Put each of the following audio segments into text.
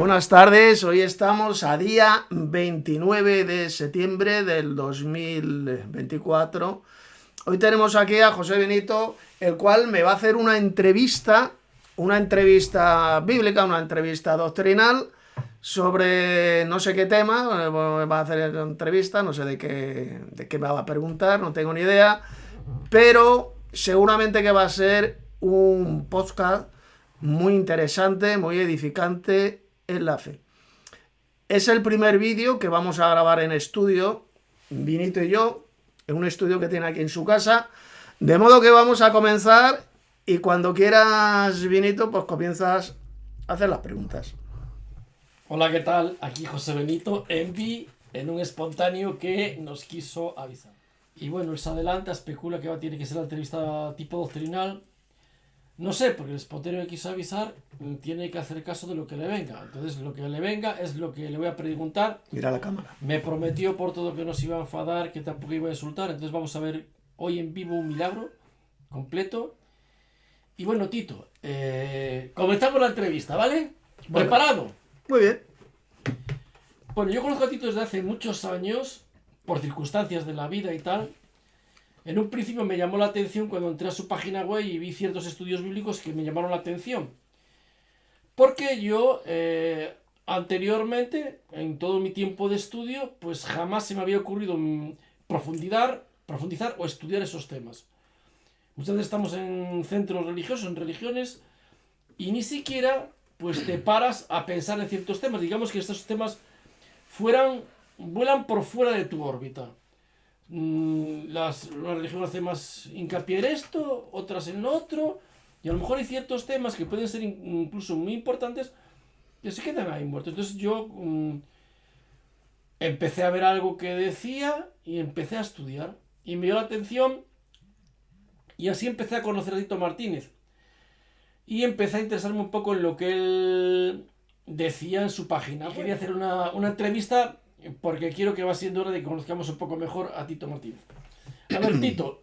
Buenas tardes, hoy estamos a día 29 de septiembre del 2024. Hoy tenemos aquí a José Benito, el cual me va a hacer una entrevista bíblica, una entrevista doctrinal sobre no sé qué tema. Va a hacer entrevista, no sé de qué me va a preguntar, no tengo ni idea, pero seguramente que va a ser un podcast muy interesante, muy edificante en la fe. Es el primer vídeo que vamos a grabar en estudio, Vinito y yo, en un estudio que tiene aquí en su casa, de modo que vamos a comenzar y cuando quieras, Vinito, pues comienzas a hacer las preguntas. Hola, ¿qué tal? Aquí José Benito, en un espontáneo que nos quiso avisar. Y bueno, él se adelanta, especula que tiene que ser la entrevista tipo doctrinal. No sé, porque el espontáneo que quiso avisar tiene que hacer caso de lo que le venga. Entonces, lo que le venga es lo que le voy a preguntar. Mira la cámara. Me prometió por todo que no se iba a enfadar, que tampoco iba a insultar. Entonces, vamos a ver hoy en vivo un milagro completo. Y bueno, Tito, comenzamos la entrevista, ¿vale? Bueno. ¿Preparado? Muy bien. Bueno, yo conozco a Tito desde hace muchos años, por circunstancias de la vida y tal. En un principio me llamó la atención cuando entré a su página web y vi ciertos estudios bíblicos que me llamaron la atención. Porque yo, anteriormente, en todo mi tiempo de estudio, pues jamás se me había ocurrido profundizar o estudiar esos temas. Muchas veces estamos en centros religiosos, en religiones, y ni siquiera pues te paras a pensar en ciertos temas. Digamos que estos temas vuelan por fuera de tu órbita. Las religiones hacen más hincapié en esto, otras en lo otro, y a lo mejor hay ciertos temas que pueden ser incluso muy importantes que se quedan ahí muertos. Entonces yo empecé a ver algo que decía y empecé a estudiar y me dio la atención y así empecé a conocer a Tito Martínez y empecé a interesarme un poco en lo que él decía en su página. Quería hacer una entrevista porque quiero que va siendo hora de que conozcamos un poco mejor a Tito Martínez. A ver, Tito,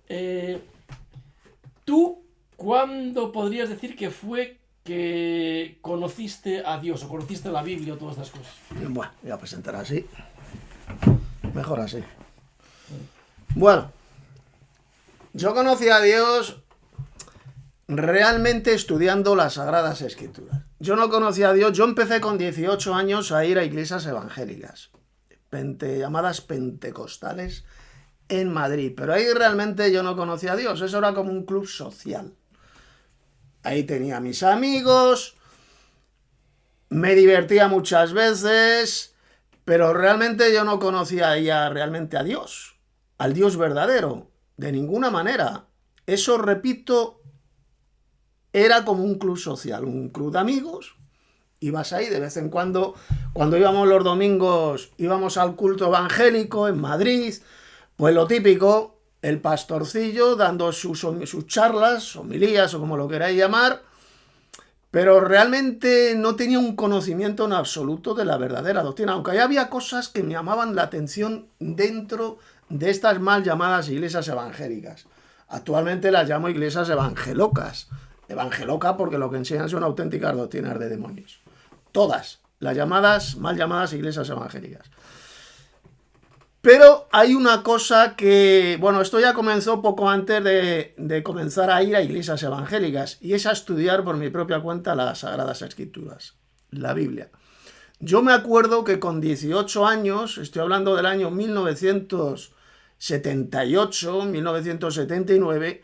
¿tú cuándo podrías decir que fue que conociste a Dios o conociste la Biblia o todas estas cosas? Bueno, voy a presentar así. Mejor así. Bueno, yo conocí a Dios realmente estudiando las Sagradas Escrituras. Yo no conocía a Dios, yo empecé con 18 años a ir a iglesias evangélicas, llamadas pentecostales, en Madrid, pero ahí realmente yo no conocía a Dios, eso era como un club social. Ahí tenía a mis amigos, me divertía muchas veces, pero realmente yo no conocía ya realmente a Dios, al Dios verdadero, de ninguna manera. Eso, repito, era como un club social, un club de amigos. Ibas ahí de vez en cuando íbamos los domingos, íbamos al culto evangélico en Madrid, pues lo típico, el pastorcillo dando sus charlas, homilías o como lo queráis llamar, pero realmente no tenía un conocimiento en absoluto de la verdadera doctrina, aunque ahí había cosas que me llamaban la atención dentro de estas mal llamadas iglesias evangélicas. Actualmente las llamo iglesias evangelocas. Evangeloca porque lo que enseñan son auténticas doctrinas de demonios. Todas las mal llamadas iglesias evangélicas. Pero hay una cosa que, bueno, esto ya comenzó poco antes de comenzar a ir a iglesias evangélicas, y es a estudiar por mi propia cuenta las Sagradas Escrituras, la Biblia. Yo me acuerdo que con 18 años, estoy hablando del año 1978, 1979,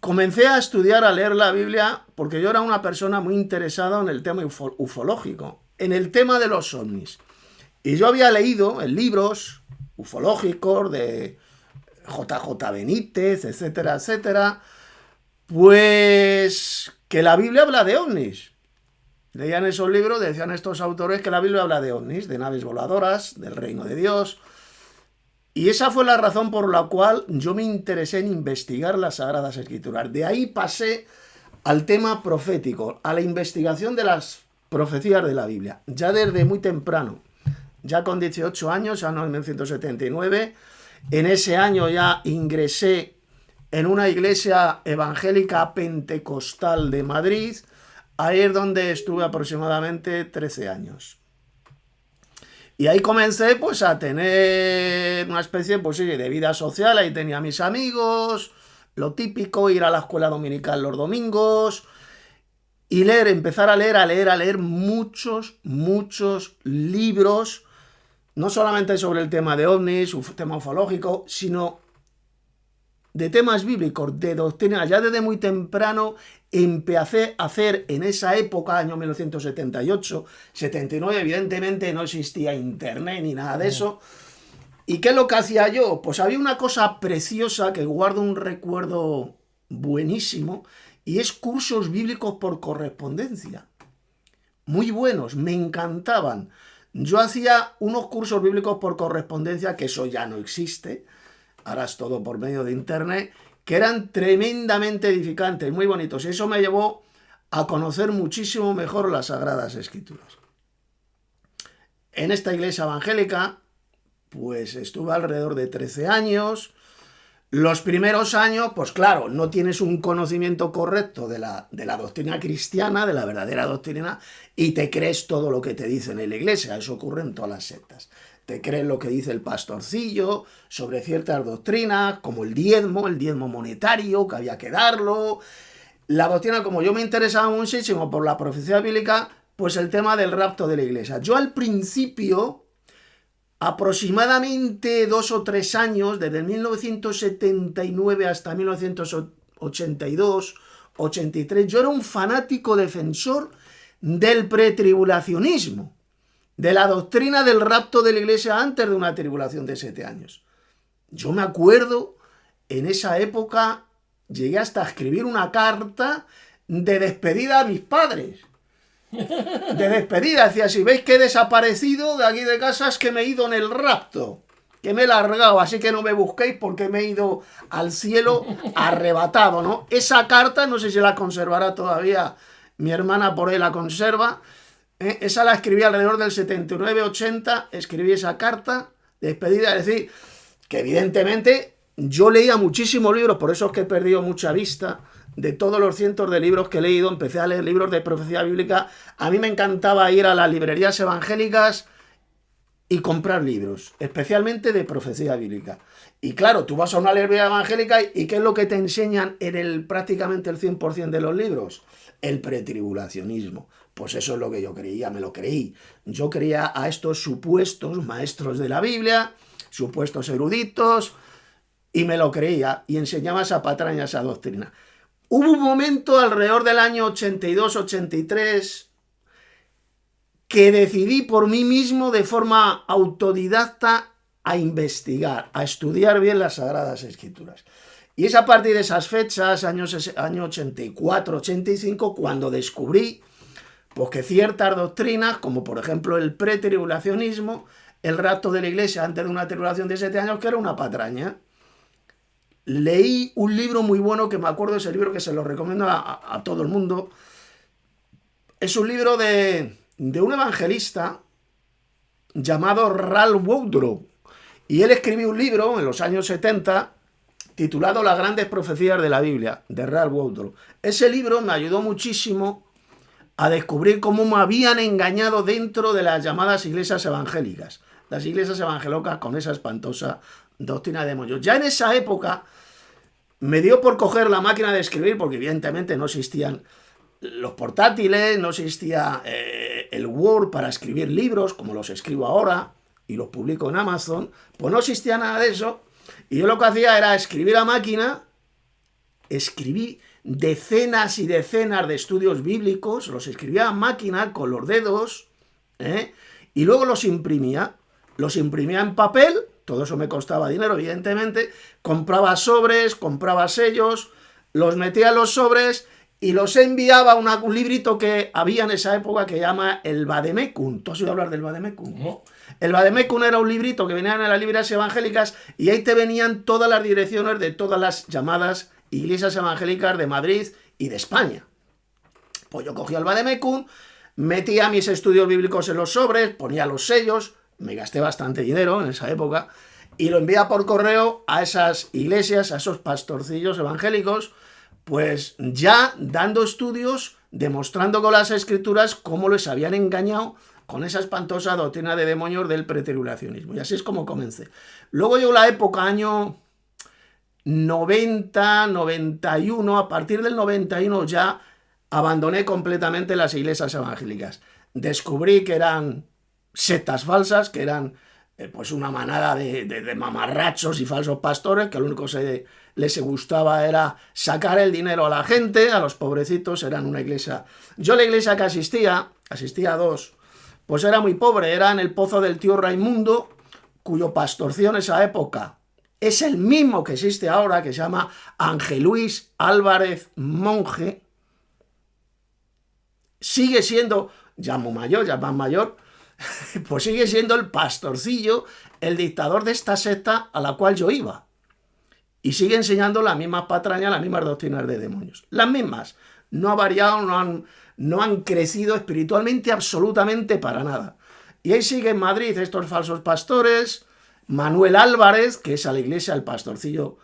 comencé a estudiar, a leer la Biblia, porque yo era una persona muy interesada en el tema ufológico, en el tema de los ovnis. Y yo había leído en libros ufológicos de J.J. Benítez, etcétera, etcétera, pues que la Biblia habla de ovnis. Leían esos libros, decían estos autores que la Biblia habla de ovnis, de naves voladoras, del reino de Dios. Y esa fue la razón por la cual yo me interesé en investigar las Sagradas Escrituras. De ahí pasé al tema profético, a la investigación de las profecías de la Biblia, ya desde muy temprano. Ya con 18 años, ya en 1979, en ese año ya ingresé en una iglesia evangélica pentecostal de Madrid, Ahí es donde estuve aproximadamente 13 años. Y ahí comencé pues a tener una especie pues, sí, de vida social. Ahí tenía mis amigos, lo típico, ir a la escuela dominical los domingos y leer, empezar a leer muchos libros, no solamente sobre el tema de ovnis, un tema ufológico, sino de temas bíblicos, de doctrina. Ya desde muy temprano empecé a hacer en esa época, año 1978, 79, evidentemente no existía internet ni nada de eso. ¿Y qué es lo que hacía yo? Pues había una cosa preciosa que guardo un recuerdo buenísimo, y es cursos bíblicos por correspondencia. Muy buenos, me encantaban. Yo hacía unos cursos bíblicos por correspondencia, que eso ya no existe, ahora es todo por medio de internet, que eran tremendamente edificantes, muy bonitos. Y eso me llevó a conocer muchísimo mejor las Sagradas Escrituras. En esta iglesia evangélica, pues estuve alrededor de 13 años. Los primeros años, pues claro, no tienes un conocimiento correcto de la doctrina cristiana, de la verdadera doctrina, y te crees todo lo que te dicen en la iglesia. Eso ocurre en todas las sectas. Te crees lo que dice el pastorcillo sobre ciertas doctrinas, como el diezmo monetario, que había que darlo. La doctrina, como yo me interesaba muchísimo por la profecía bíblica, pues el tema del rapto de la iglesia. Yo al principio, aproximadamente 2 o 3 años, desde 1979 hasta 1982, 83, yo era un fanático defensor del pretribulacionismo, de la doctrina del rapto de la iglesia antes de una tribulación de 7 años. Yo me acuerdo, en esa época, llegué hasta a escribir una carta de despedida a mis padres. De despedida, decía, si veis que he desaparecido de aquí de casa es que me he ido en el rapto, que me he largado, así que no me busquéis porque me he ido al cielo arrebatado, ¿no? Esa carta, no sé si la conservará todavía mi hermana, por ahí la conserva, esa la escribí alrededor del 79-80, escribí esa carta de despedida, es decir, que evidentemente yo leía muchísimos libros, por eso es que he perdido mucha vista. De todos los cientos de libros que he leído, empecé a leer libros de profecía bíblica. A mí me encantaba ir a las librerías evangélicas y comprar libros, especialmente de profecía bíblica. Y claro, tú vas a una librería evangélica y ¿qué es lo que te enseñan en prácticamente el 100% de los libros? El pretribulacionismo. Pues eso es lo que yo creía, me lo creí. Yo creía a estos supuestos maestros de la Biblia, supuestos eruditos, y me lo creía y enseñaba esa patraña, esa doctrina. Hubo un momento alrededor del año 82-83 que decidí por mí mismo de forma autodidacta a investigar, a estudiar bien las Sagradas Escrituras. Y es a partir de esas fechas, año 84-85, cuando descubrí pues, que ciertas doctrinas, como por ejemplo el pretribulacionismo, el rapto de la iglesia antes de una tribulación de 7 años, que era una patraña. Leí un libro muy bueno, que me acuerdo, ese libro que se lo recomiendo a todo el mundo. Es un libro de un evangelista llamado Ralph Woodrow. Y él escribió un libro en los años 70 titulado Las grandes profecías de la Biblia, de Ralph Woodrow. Ese libro me ayudó muchísimo a descubrir cómo me habían engañado dentro de las llamadas iglesias evangélicas. Las iglesias evangélicas con esa espantosa doctrina de demonios. Ya en esa época me dio por coger la máquina de escribir, porque evidentemente no existían los portátiles, no existía el Word para escribir libros, como los escribo ahora y los publico en Amazon, pues no existía nada de eso. Y yo lo que hacía era escribir a máquina, escribí decenas y decenas de estudios bíblicos, los escribía a máquina con los dedos, y luego los imprimía en papel. Todo eso me costaba dinero, evidentemente. Compraba sobres, compraba sellos, los metía en los sobres y los enviaba a un librito que había en esa época que llama el Vademecum. ¿Tú has oído hablar del Vademecum? No. El Vademecum era un librito que venía en las librerías evangélicas y ahí te venían todas las direcciones de todas las llamadas iglesias evangélicas de Madrid y de España. Pues yo cogía el Vademecum, metía mis estudios bíblicos en los sobres, ponía los sellos. Me gasté bastante dinero en esa época y lo envía por correo a esas iglesias, a esos pastorcillos evangélicos, pues ya dando estudios demostrando con las escrituras cómo les habían engañado con esa espantosa doctrina de demonios del pretribulacionismo. Y así es como comencé. Luego llegó la época, año 90, 91, a partir del 91 ya abandoné completamente las iglesias evangélicas. Descubrí que eran sectas falsas, que eran pues una manada de mamarrachos y falsos pastores, que lo único que les gustaba era sacar el dinero a la gente, a los pobrecitos. Eran una iglesia. Yo la iglesia que asistía a dos, pues era muy pobre, era en el Pozo del Tío Raimundo, cuyo pastorcillo en esa época es el mismo que existe ahora, que se llama Ángel Luis Álvarez Monje. Sigue siendo, ya muy mayor, ya más mayor, pues sigue siendo el pastorcillo, el dictador de esta secta a la cual yo iba. Y sigue enseñando las mismas patrañas, las mismas doctrinas de demonios. Las mismas. No ha variado, no han crecido espiritualmente absolutamente para nada. Y ahí sigue en Madrid estos falsos pastores. Manuel Álvarez, que es a la iglesia, el pastorcillo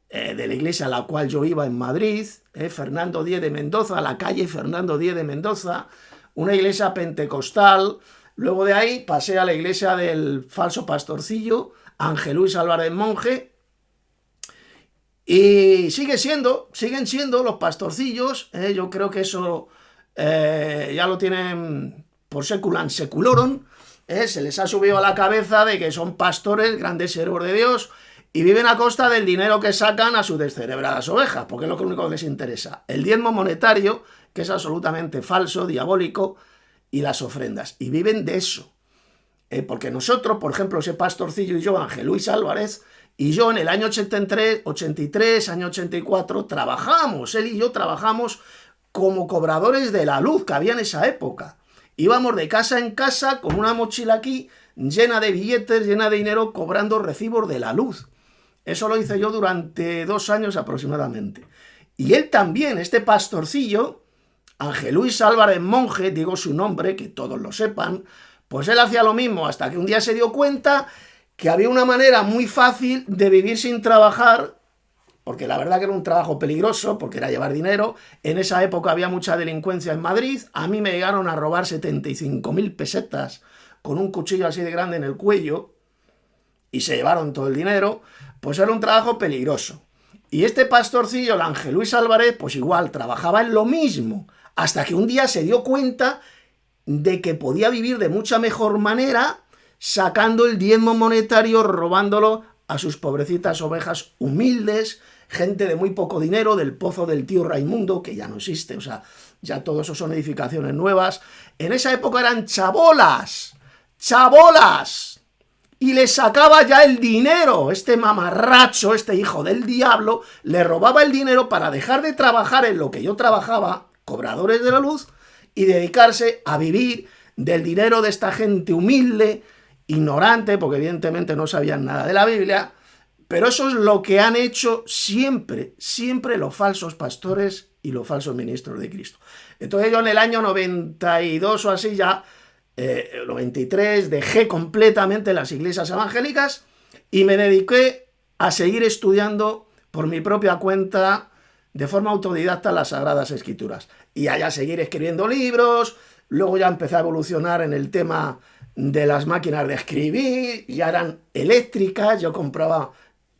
de la iglesia a la cual yo iba en Madrid. Fernando Díez de Mendoza, la calle Fernando Díez de Mendoza. Una iglesia pentecostal. Luego de ahí pasé a la iglesia del falso pastorcillo, Ángel Luis Álvarez Monje. Y siguen siendo los pastorcillos. Yo creo que eso ya lo tienen por seculan seculorum. Se les ha subido a la cabeza de que son pastores, grandes siervos de Dios, y viven a costa del dinero que sacan a sus descerebradas ovejas, porque es lo único que les interesa. El diezmo monetario, que es absolutamente falso, diabólico, y las ofrendas. Y viven de eso. Porque nosotros, por ejemplo, ese pastorcillo y yo, Ángel Luis Álvarez, y yo en el año 83, año 84, trabajamos, él y yo trabajamos como cobradores de la luz que había en esa época. Íbamos de casa en casa con una mochila aquí llena de billetes, llena de dinero, cobrando recibos de la luz. Eso lo hice yo durante 2 años aproximadamente. Y él también, este pastorcillo, Ángel Luis Álvarez Monje, digo su nombre, que todos lo sepan, pues él hacía lo mismo hasta que un día se dio cuenta que había una manera muy fácil de vivir sin trabajar, porque la verdad que era un trabajo peligroso, porque era llevar dinero. En esa época había mucha delincuencia en Madrid. A mí me llegaron a robar 75.000 pesetas con un cuchillo así de grande en el cuello y se llevaron todo el dinero. Pues era un trabajo peligroso. Y este pastorcillo, el Ángel Luis Álvarez, pues igual trabajaba en lo mismo, hasta que un día se dio cuenta de que podía vivir de mucha mejor manera sacando el diezmo monetario, robándolo a sus pobrecitas ovejas humildes, gente de muy poco dinero, del Pozo del Tío Raimundo, que ya no existe, o sea, ya todo eso son edificaciones nuevas. En esa época eran chabolas, y le sacaba ya el dinero. Este mamarracho, este hijo del diablo, le robaba el dinero para dejar de trabajar en lo que yo trabajaba, cobradores de la luz, y dedicarse a vivir del dinero de esta gente humilde, ignorante, porque evidentemente no sabían nada de la Biblia. Pero eso es lo que han hecho siempre los falsos pastores y los falsos ministros de Cristo. Entonces yo en el año 92 o así ya, 93, dejé completamente las iglesias evangélicas y me dediqué a seguir estudiando por mi propia cuenta, de forma autodidacta, las Sagradas Escrituras. Y allá seguir escribiendo libros. Luego ya empecé a evolucionar en el tema de las máquinas de escribir, ya eran eléctricas. Yo compraba,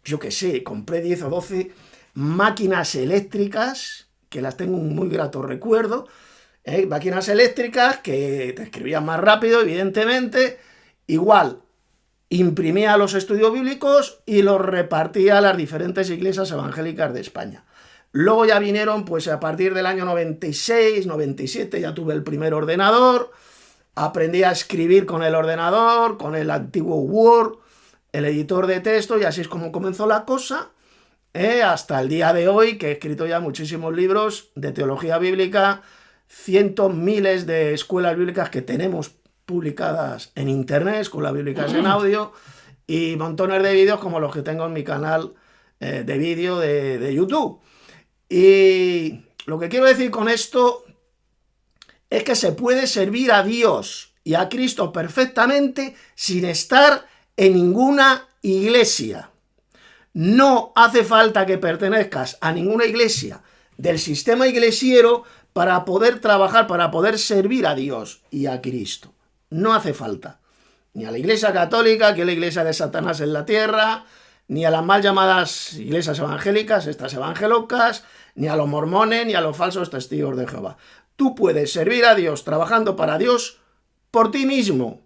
yo qué sé, compré 10 o 12 máquinas eléctricas, que las tengo un muy grato recuerdo, máquinas eléctricas que te escribían más rápido, evidentemente. Igual, imprimía los estudios bíblicos y los repartía a las diferentes iglesias evangélicas de España. Luego ya vinieron, pues a partir del año 96, 97, ya tuve el primer ordenador. Aprendí a escribir con el ordenador, con el antiguo Word, el editor de texto, y así es como comenzó la cosa, hasta el día de hoy, que he escrito ya muchísimos libros de teología bíblica, cientos, miles de escuelas bíblicas que tenemos publicadas en internet, escuelas bíblicas en audio, y montones de vídeos como los que tengo en mi canal de vídeo de YouTube. Y lo que quiero decir con esto es que se puede servir a Dios y a Cristo perfectamente sin estar en ninguna iglesia. No hace falta que pertenezcas a ninguna iglesia del sistema iglesiero para poder trabajar, para poder servir a Dios y a Cristo. No hace falta ni a la Iglesia Católica, que es la iglesia de Satanás en la tierra, ni a las mal llamadas iglesias evangélicas, estas evangelocas, ni a los mormones, ni a los falsos testigos de Jehová. Tú puedes servir a Dios trabajando para Dios por ti mismo,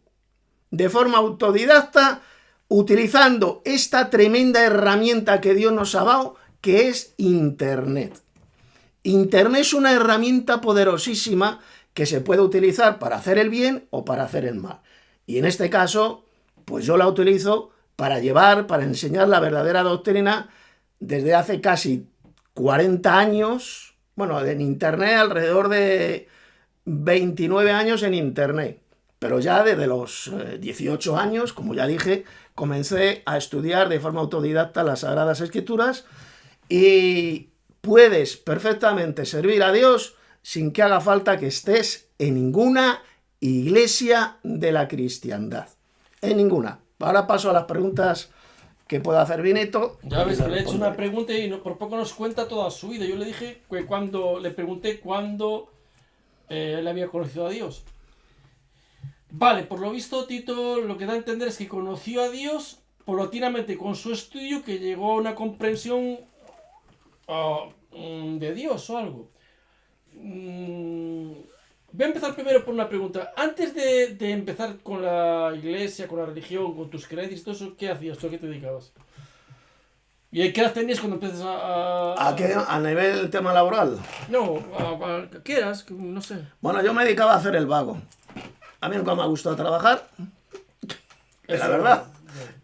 de forma autodidacta, utilizando esta tremenda herramienta que Dios nos ha dado, que es Internet. Internet es una herramienta poderosísima que se puede utilizar para hacer el bien o para hacer el mal. Y en este caso, pues yo la utilizo para enseñar la verdadera doctrina desde hace casi 40 años, bueno, en Internet, alrededor de 29 años en Internet. Pero ya desde los 18 años, como ya dije, comencé a estudiar de forma autodidacta las Sagradas Escrituras y puedes perfectamente servir a Dios sin que haga falta que estés en ninguna iglesia de la cristiandad. En ninguna. Ahora paso a las preguntas que pueda hacer Benito. Ya ves que le he hecho una pregunta y por poco nos cuenta toda su vida. Yo le dije que le pregunté cuándo él había conocido a Dios. Vale, por lo visto Tito lo que da a entender es que conoció a Dios paulatinamente con su estudio, que llegó a una comprensión de Dios o algo. Voy a empezar primero por una pregunta. Antes de empezar con la iglesia, con la religión, con tus creencias y todo eso, ¿qué hacías tú? ¿A qué te dedicabas? ¿Y qué edad tenías cuando empiezas ¿A qué? ¿A nivel tema laboral? No, ¿qué eras? No sé. Bueno, yo me dedicaba a hacer el vago. A mí nunca me ha gustado trabajar. Es la verdad.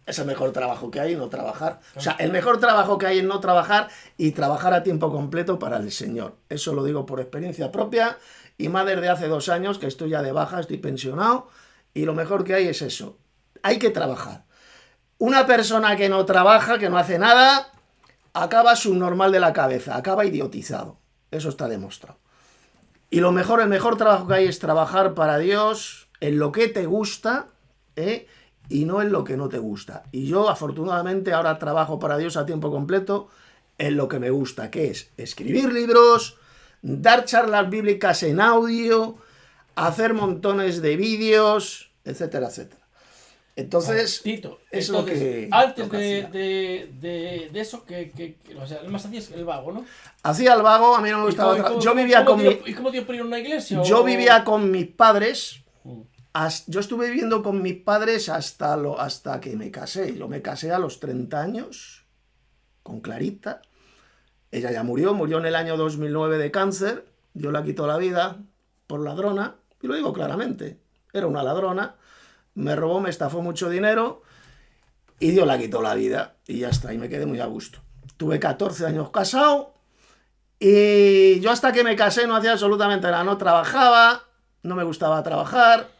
Es el mejor trabajo que hay, no trabajar. O sea, el mejor trabajo que hay es no trabajar y trabajar a tiempo completo para el Señor. Eso lo digo por experiencia propia y más desde hace 2 años que estoy ya de baja, estoy pensionado y lo mejor que hay es eso. Hay que trabajar. Una persona que no trabaja, que no hace nada, acaba subnormal de la cabeza, acaba idiotizado. Eso está demostrado. Y el mejor trabajo que hay es trabajar para Dios en lo que te gusta, y no en lo que no te gusta. Y yo, afortunadamente, ahora trabajo para Dios a tiempo completo en lo que me gusta, que es escribir libros, dar charlas bíblicas en audio, hacer montones de vídeos, etcétera, etcétera. Entonces, Tito, es lo que... Antes de eso, o sea, más hacías el vago, ¿no? Hacía el vago, a mí no me gustaba... Yo vivía con mi... ¿Y cómo te iba a ir a una iglesia? Yo vivía con mis padres... Yo estuve viviendo con mis padres hasta que me casé. Yo me casé a los 30 años con Clarita. Ella ya murió en el año 2009 de cáncer. Dios la quitó la vida por ladrona. Y lo digo claramente. Era una ladrona. Me robó, me estafó mucho dinero. Y Dios la quitó la vida. Y ya está. Y me quedé muy a gusto. Tuve 14 años casado. Y yo hasta que me casé no hacía absolutamente nada. No trabajaba. No me gustaba trabajar.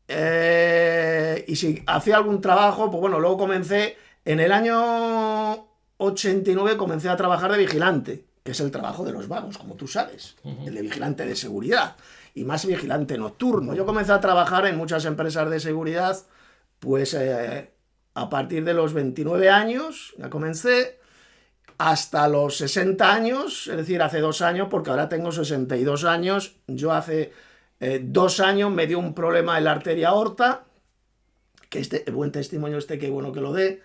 Y si hacía algún trabajo, pues bueno, luego comencé, en el año 89 comencé a trabajar de vigilante, que es el trabajo de los vagos, como tú sabes, el de vigilante de seguridad, y más vigilante nocturno. Yo comencé a trabajar en muchas empresas de seguridad, pues a partir de los 29 años, ya comencé, hasta los 60 años, es decir, hace 2 años, porque ahora tengo 62 años, yo hace... 2 años me dio un problema en la arteria aorta, que el buen testimonio qué bueno que lo dé.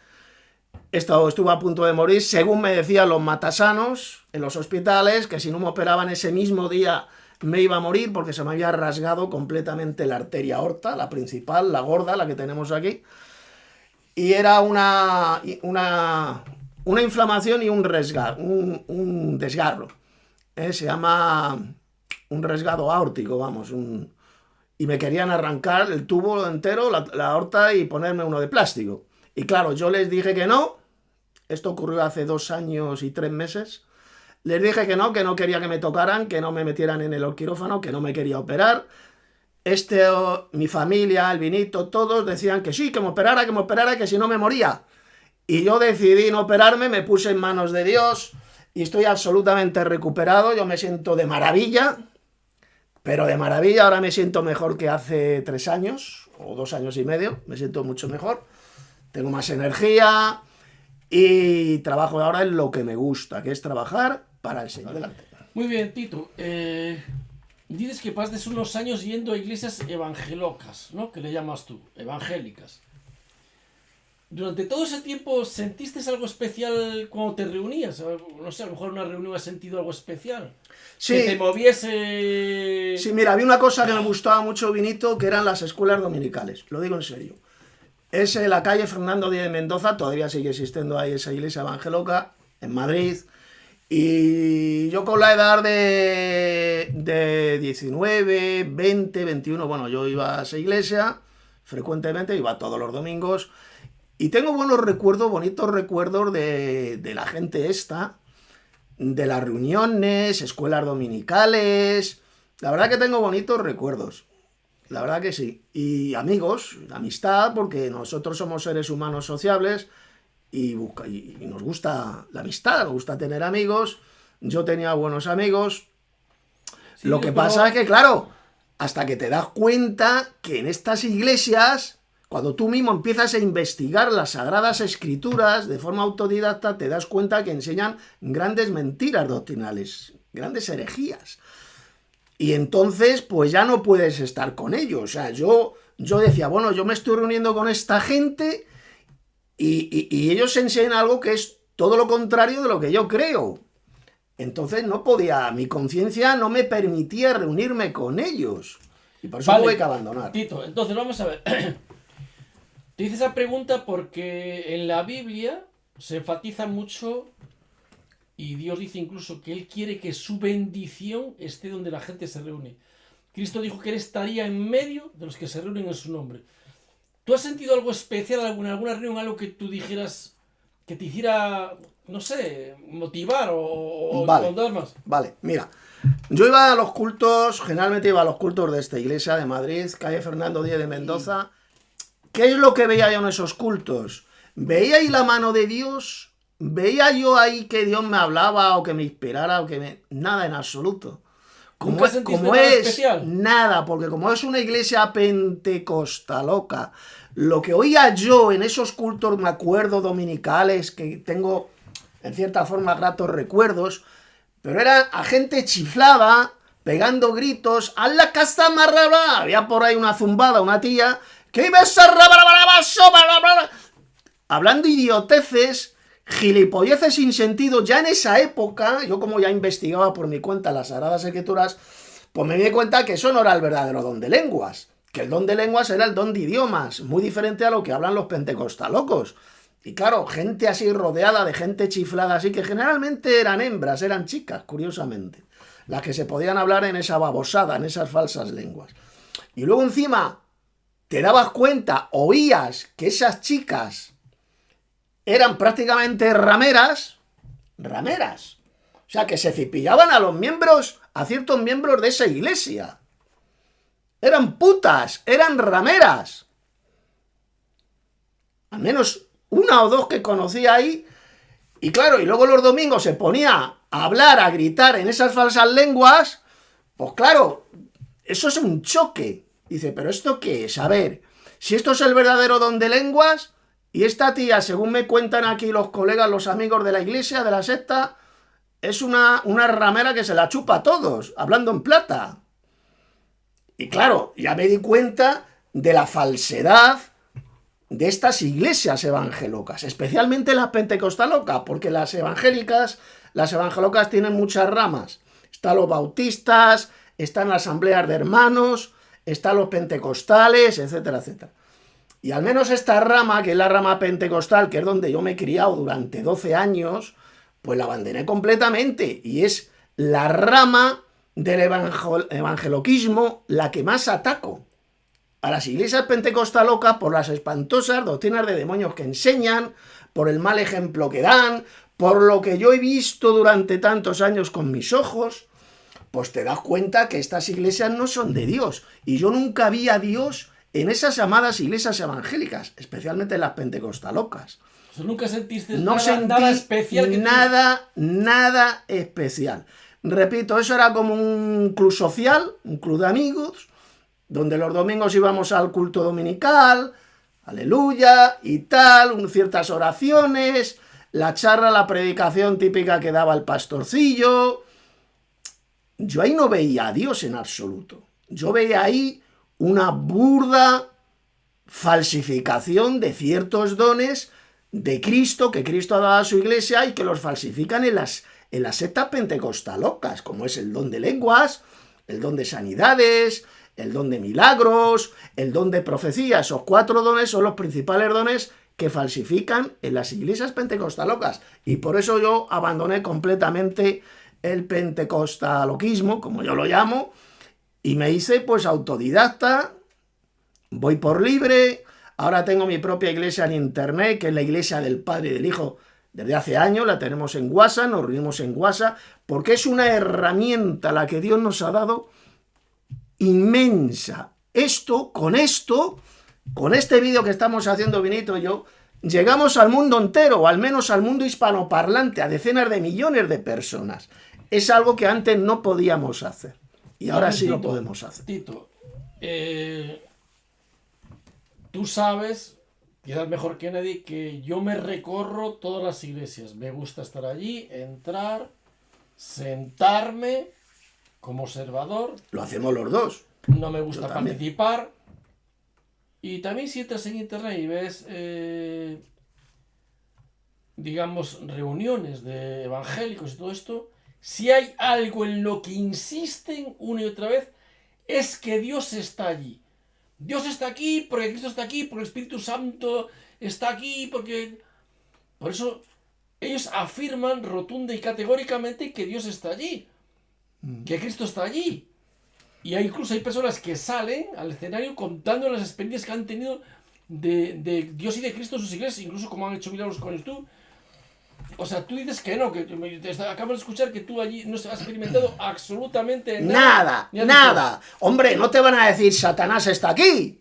Estuve a punto de morir, según me decían los matasanos en los hospitales, que si no me operaban ese mismo día me iba a morir porque se me había rasgado completamente la arteria aorta, la principal, la gorda, la que tenemos aquí. Y era una inflamación y un desgarro. Se llama... un resgado aórtico, vamos, y me querían arrancar el tubo entero, la aorta, y ponerme uno de plástico. Y claro, yo les dije que no, esto ocurrió hace 2 años y 3 meses, les dije que no quería que me tocaran, que no me metieran en el quirófano, que no me quería operar. Mi familia, el Vinito, todos decían que sí, que me operara, que si no me moría. Y yo decidí no operarme, me puse en manos de Dios, y estoy absolutamente recuperado, yo me siento de maravilla. Pero de maravilla, ahora me siento mejor que hace 3 años, o 2 años y medio, me siento mucho mejor, tengo más energía y trabajo ahora en lo que me gusta, que es trabajar para el Señor. Delante. Muy bien, Tito. Dices que pasaste unos años yendo a iglesias evangelocas, ¿no? Que le llamas tú, evangélicas. Durante todo ese tiempo, ¿sentiste algo especial cuando te reunías? No sé, a lo mejor en una reunión has sentido algo especial. Sí. Que te moviese... Sí, mira, había una cosa que me gustaba mucho, Vinito, que eran las escuelas dominicales. Lo digo en serio. Es en la calle Fernando Díaz de Mendoza, todavía sigue existiendo ahí esa iglesia evangeloca, en Madrid. Y yo con la edad de 19, 20, 21, bueno, yo iba a esa iglesia frecuentemente, iba todos los domingos. Y tengo buenos recuerdos, bonitos recuerdos de la gente esta, de las reuniones, escuelas dominicales. La verdad que tengo bonitos recuerdos. La verdad que sí. Y amigos, amistad, porque nosotros somos seres humanos sociables y nos gusta la amistad, nos gusta tener amigos. Yo tenía buenos amigos. Sí, lo que pasa es que, claro, hasta que te das cuenta que en estas iglesias, cuando tú mismo empiezas a investigar las Sagradas Escrituras de forma autodidacta, te das cuenta que enseñan grandes mentiras doctrinales, grandes herejías. Y entonces, pues ya no puedes estar con ellos. O sea, yo decía, bueno, yo me estoy reuniendo con esta gente y ellos enseñan algo que es todo lo contrario de lo que yo creo. Entonces no podía, mi conciencia no me permitía reunirme con ellos. Y por eso tuve que abandonar. Tito, entonces vamos a ver. Te hice esa pregunta porque en la Biblia se enfatiza mucho... Y Dios dice incluso que Él quiere que su bendición esté donde la gente se reúne. Cristo dijo que Él estaría en medio de los que se reúnen en su nombre. ¿Tú has sentido algo especial en alguna reunión, algo que tú dijeras, que te hiciera, no sé, motivar o dar más? Vale, mira. Yo iba a los cultos, generalmente iba a los cultos de esta iglesia de Madrid, calle Fernando Díaz de Mendoza. ¿Qué es lo que veía yo en esos cultos? Veía ahí la mano de Dios... ¿Veía yo ahí que Dios me hablaba o que me inspirara o que me... Nada en absoluto. Como es especial? Nada, porque como es una iglesia pentecostaloca, lo que oía yo en esos cultos, me acuerdo, dominicales, que tengo en cierta forma gratos recuerdos, pero era a gente chiflada, pegando gritos, ¡a la casa marraba! Había por ahí una zumbada, una tía, que iba a hablando idioteces, gilipolleces sin sentido. Ya en esa época, yo como ya investigaba por mi cuenta las Sagradas Escrituras, pues me di cuenta que eso no era el verdadero don de lenguas, que el don de lenguas era el don de idiomas, muy diferente a lo que hablan los pentecostalocos. Y claro, gente así rodeada de gente chiflada así, que generalmente eran hembras, eran chicas, curiosamente, las que se podían hablar en esa babosada, en esas falsas lenguas. Y luego encima te dabas cuenta, oías que esas chicas eran prácticamente rameras, o sea, que se cipillaban a los miembros, a ciertos miembros de esa iglesia. Eran putas, eran rameras. Al menos una o dos que conocía ahí. Y claro, y luego los domingos se ponía a hablar, a gritar en esas falsas lenguas. Pues claro, eso es un choque. Dice, ¿pero esto qué es? A ver, si esto es el verdadero don de lenguas... Y esta tía, según me cuentan aquí los colegas, los amigos de la iglesia, de la secta, es una ramera que se la chupa a todos, hablando en plata. Y claro, ya me di cuenta de la falsedad de estas iglesias evangelocas, especialmente las pentecostalocas, porque las evangelocas tienen muchas ramas. Están los bautistas, están las asambleas de hermanos, están los pentecostales, etcétera, etcétera. Y al menos esta rama, que es la rama pentecostal, que es donde yo me he criado durante 12 años, pues la abandoné completamente. Y es la rama del evangeloquismo la que más ataco. A las iglesias pentecostalocas por las espantosas doctrinas de demonios que enseñan, por el mal ejemplo que dan, por lo que yo he visto durante tantos años con mis ojos, pues te das cuenta que estas iglesias no son de Dios. Y yo nunca vi a Dios en esas llamadas iglesias evangélicas, especialmente las pentecostalocas. O sea, ¿nunca sentiste nada especial? Nada especial. Repito, eso era como un club social, un club de amigos, donde los domingos íbamos al culto dominical, aleluya, y tal, ciertas oraciones, la charla, la predicación típica que daba el pastorcillo. Yo ahí no veía a Dios en absoluto. Yo veía ahí una burda falsificación de ciertos dones de Cristo, que Cristo ha dado a su iglesia y que los falsifican en las sectas pentecostalocas, como es el don de lenguas, el don de sanidades, el don de milagros, el don de profecía. Esos 4 dones son los principales dones que falsifican en las iglesias pentecostalocas. Y por eso yo abandoné completamente el pentecostaloquismo, como yo lo llamo, y me hice pues autodidacta, voy por libre. Ahora tengo mi propia iglesia en internet, que es la iglesia del Padre y del Hijo, desde hace años. La tenemos en WhatsApp, nos reunimos en WhatsApp, porque es una herramienta la que Dios nos ha dado inmensa. Con este vídeo que estamos haciendo Vinito y yo, llegamos al mundo entero, o al menos al mundo hispanoparlante, a decenas de millones de personas. Es algo que antes no podíamos hacer. Y ahora sí lo podemos hacer. Tito, tú sabes, quizás mejor que nadie, que yo me recorro todas las iglesias. Me gusta estar allí, entrar, sentarme como observador. Lo hacemos los dos. No me gusta participar. Y también si entras en internet y ves, digamos, reuniones de evangélicos y todo esto, si hay algo en lo que insisten una y otra vez, es que Dios está allí. Dios está aquí porque Cristo está aquí, porque el Espíritu Santo está aquí, porque... Por eso ellos afirman rotunda y categóricamente que Dios está allí, que Cristo está allí. Y incluso hay personas que salen al escenario contando las experiencias que han tenido de Dios y de Cristo en sus iglesias, incluso como han hecho milagros con tú. O sea, tú dices que no, que acabas de escuchar que tú allí no has experimentado absolutamente nada. Nada. Hombre, no te van a decir Satanás está aquí.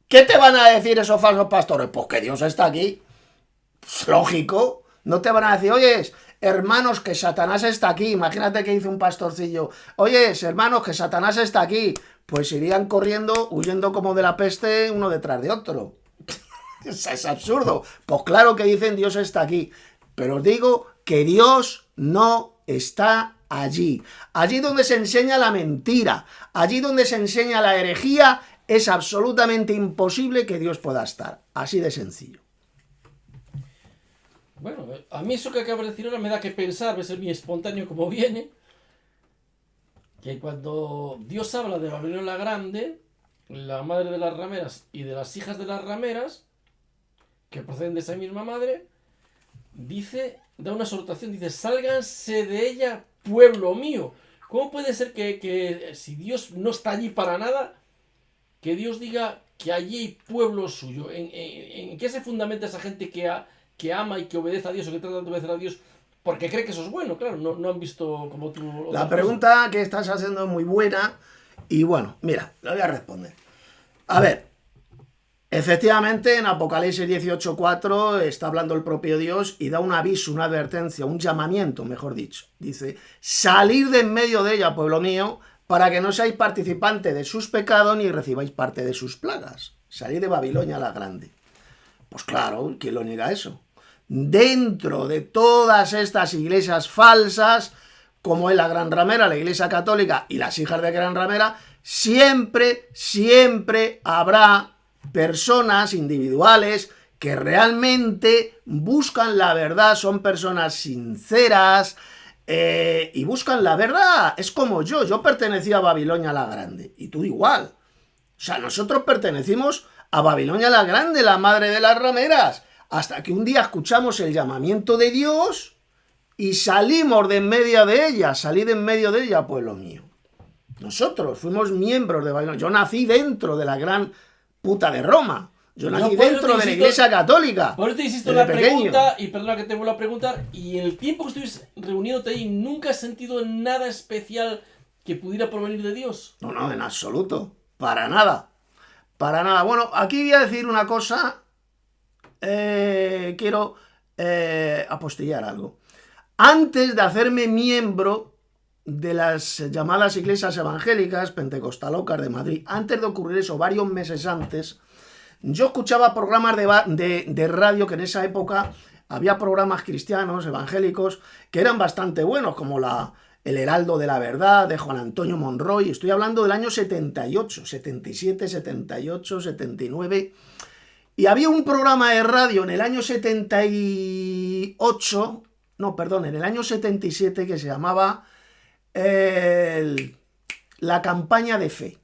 ¿Qué te van a decir esos falsos pastores? Pues que Dios está aquí. Pues, lógico. No te van a decir, oye, hermanos, que Satanás está aquí. Imagínate que dice un pastorcillo, oye, hermanos, que Satanás está aquí. Pues irían corriendo, huyendo como de la peste, uno detrás de otro. Es absurdo. Pues claro que dicen Dios está aquí. Pero os digo que Dios no está allí. Allí donde se enseña la mentira, allí donde se enseña la herejía, es absolutamente imposible que Dios pueda estar. Así de sencillo. Bueno, a mí eso que acabo de decir ahora me da que pensar, es muy espontáneo como viene, que cuando Dios habla de Babilonia la Grande, la madre de las rameras y de las hijas de las rameras, que proceden de esa misma madre, dice, da una exhortación, dice, sálganse de ella, pueblo mío. ¿Cómo puede ser que si Dios no está allí para nada, que Dios diga que allí hay pueblo suyo? ¿En qué se fundamenta esa gente que ama y que obedece a Dios o que trata de obedecer a Dios porque cree que eso es bueno? Claro, no han visto como tú... La pregunta que estás haciendo es muy buena y bueno, mira, la voy a responder. A ver, efectivamente en Apocalipsis 18:4 está hablando el propio Dios y da un aviso, una advertencia, un llamamiento, mejor dicho. Dice, salid de en medio de ella, pueblo mío, para que no seáis participantes de sus pecados ni recibáis parte de sus plagas. Salid de Babilonia la Grande. Pues claro, ¿quién lo niega eso? Dentro de todas estas iglesias falsas, como es la Gran Ramera, la Iglesia Católica y las hijas de Gran Ramera, siempre habrá personas individuales que realmente buscan la verdad, son personas sinceras y buscan la verdad. Es como yo pertenecía a Babilonia la Grande y tú igual. O sea, nosotros pertenecimos a Babilonia la Grande, la madre de las rameras, hasta que un día escuchamos el llamamiento de Dios y salimos de en medio de ella, salid en medio de ella, pueblo mío. Nosotros fuimos miembros de Babilonia. Yo nací dentro de la gran puta de Roma. Yo nací dentro de la Iglesia Católica. Por eso te insisto en la pregunta, y perdona que te vuelva a preguntar, y en el tiempo que estuviste reuniéndote ahí, ¿nunca has sentido nada especial que pudiera provenir de Dios? No, en absoluto. Para nada. Para nada. Bueno, aquí voy a decir una cosa. Quiero apostillar algo. Antes de hacerme miembro de las llamadas iglesias evangélicas pentecostalocas de Madrid, antes de ocurrir eso, varios meses antes, yo escuchaba programas de radio que en esa época había programas cristianos, evangélicos, que eran bastante buenos, como El Heraldo de la Verdad, de Juan Antonio Monroy. Estoy hablando del año 78, 77, 78, 79. Y había un programa de radio en el año 78, no, perdón, en el año 77, que se llamaba La Campaña de Fe.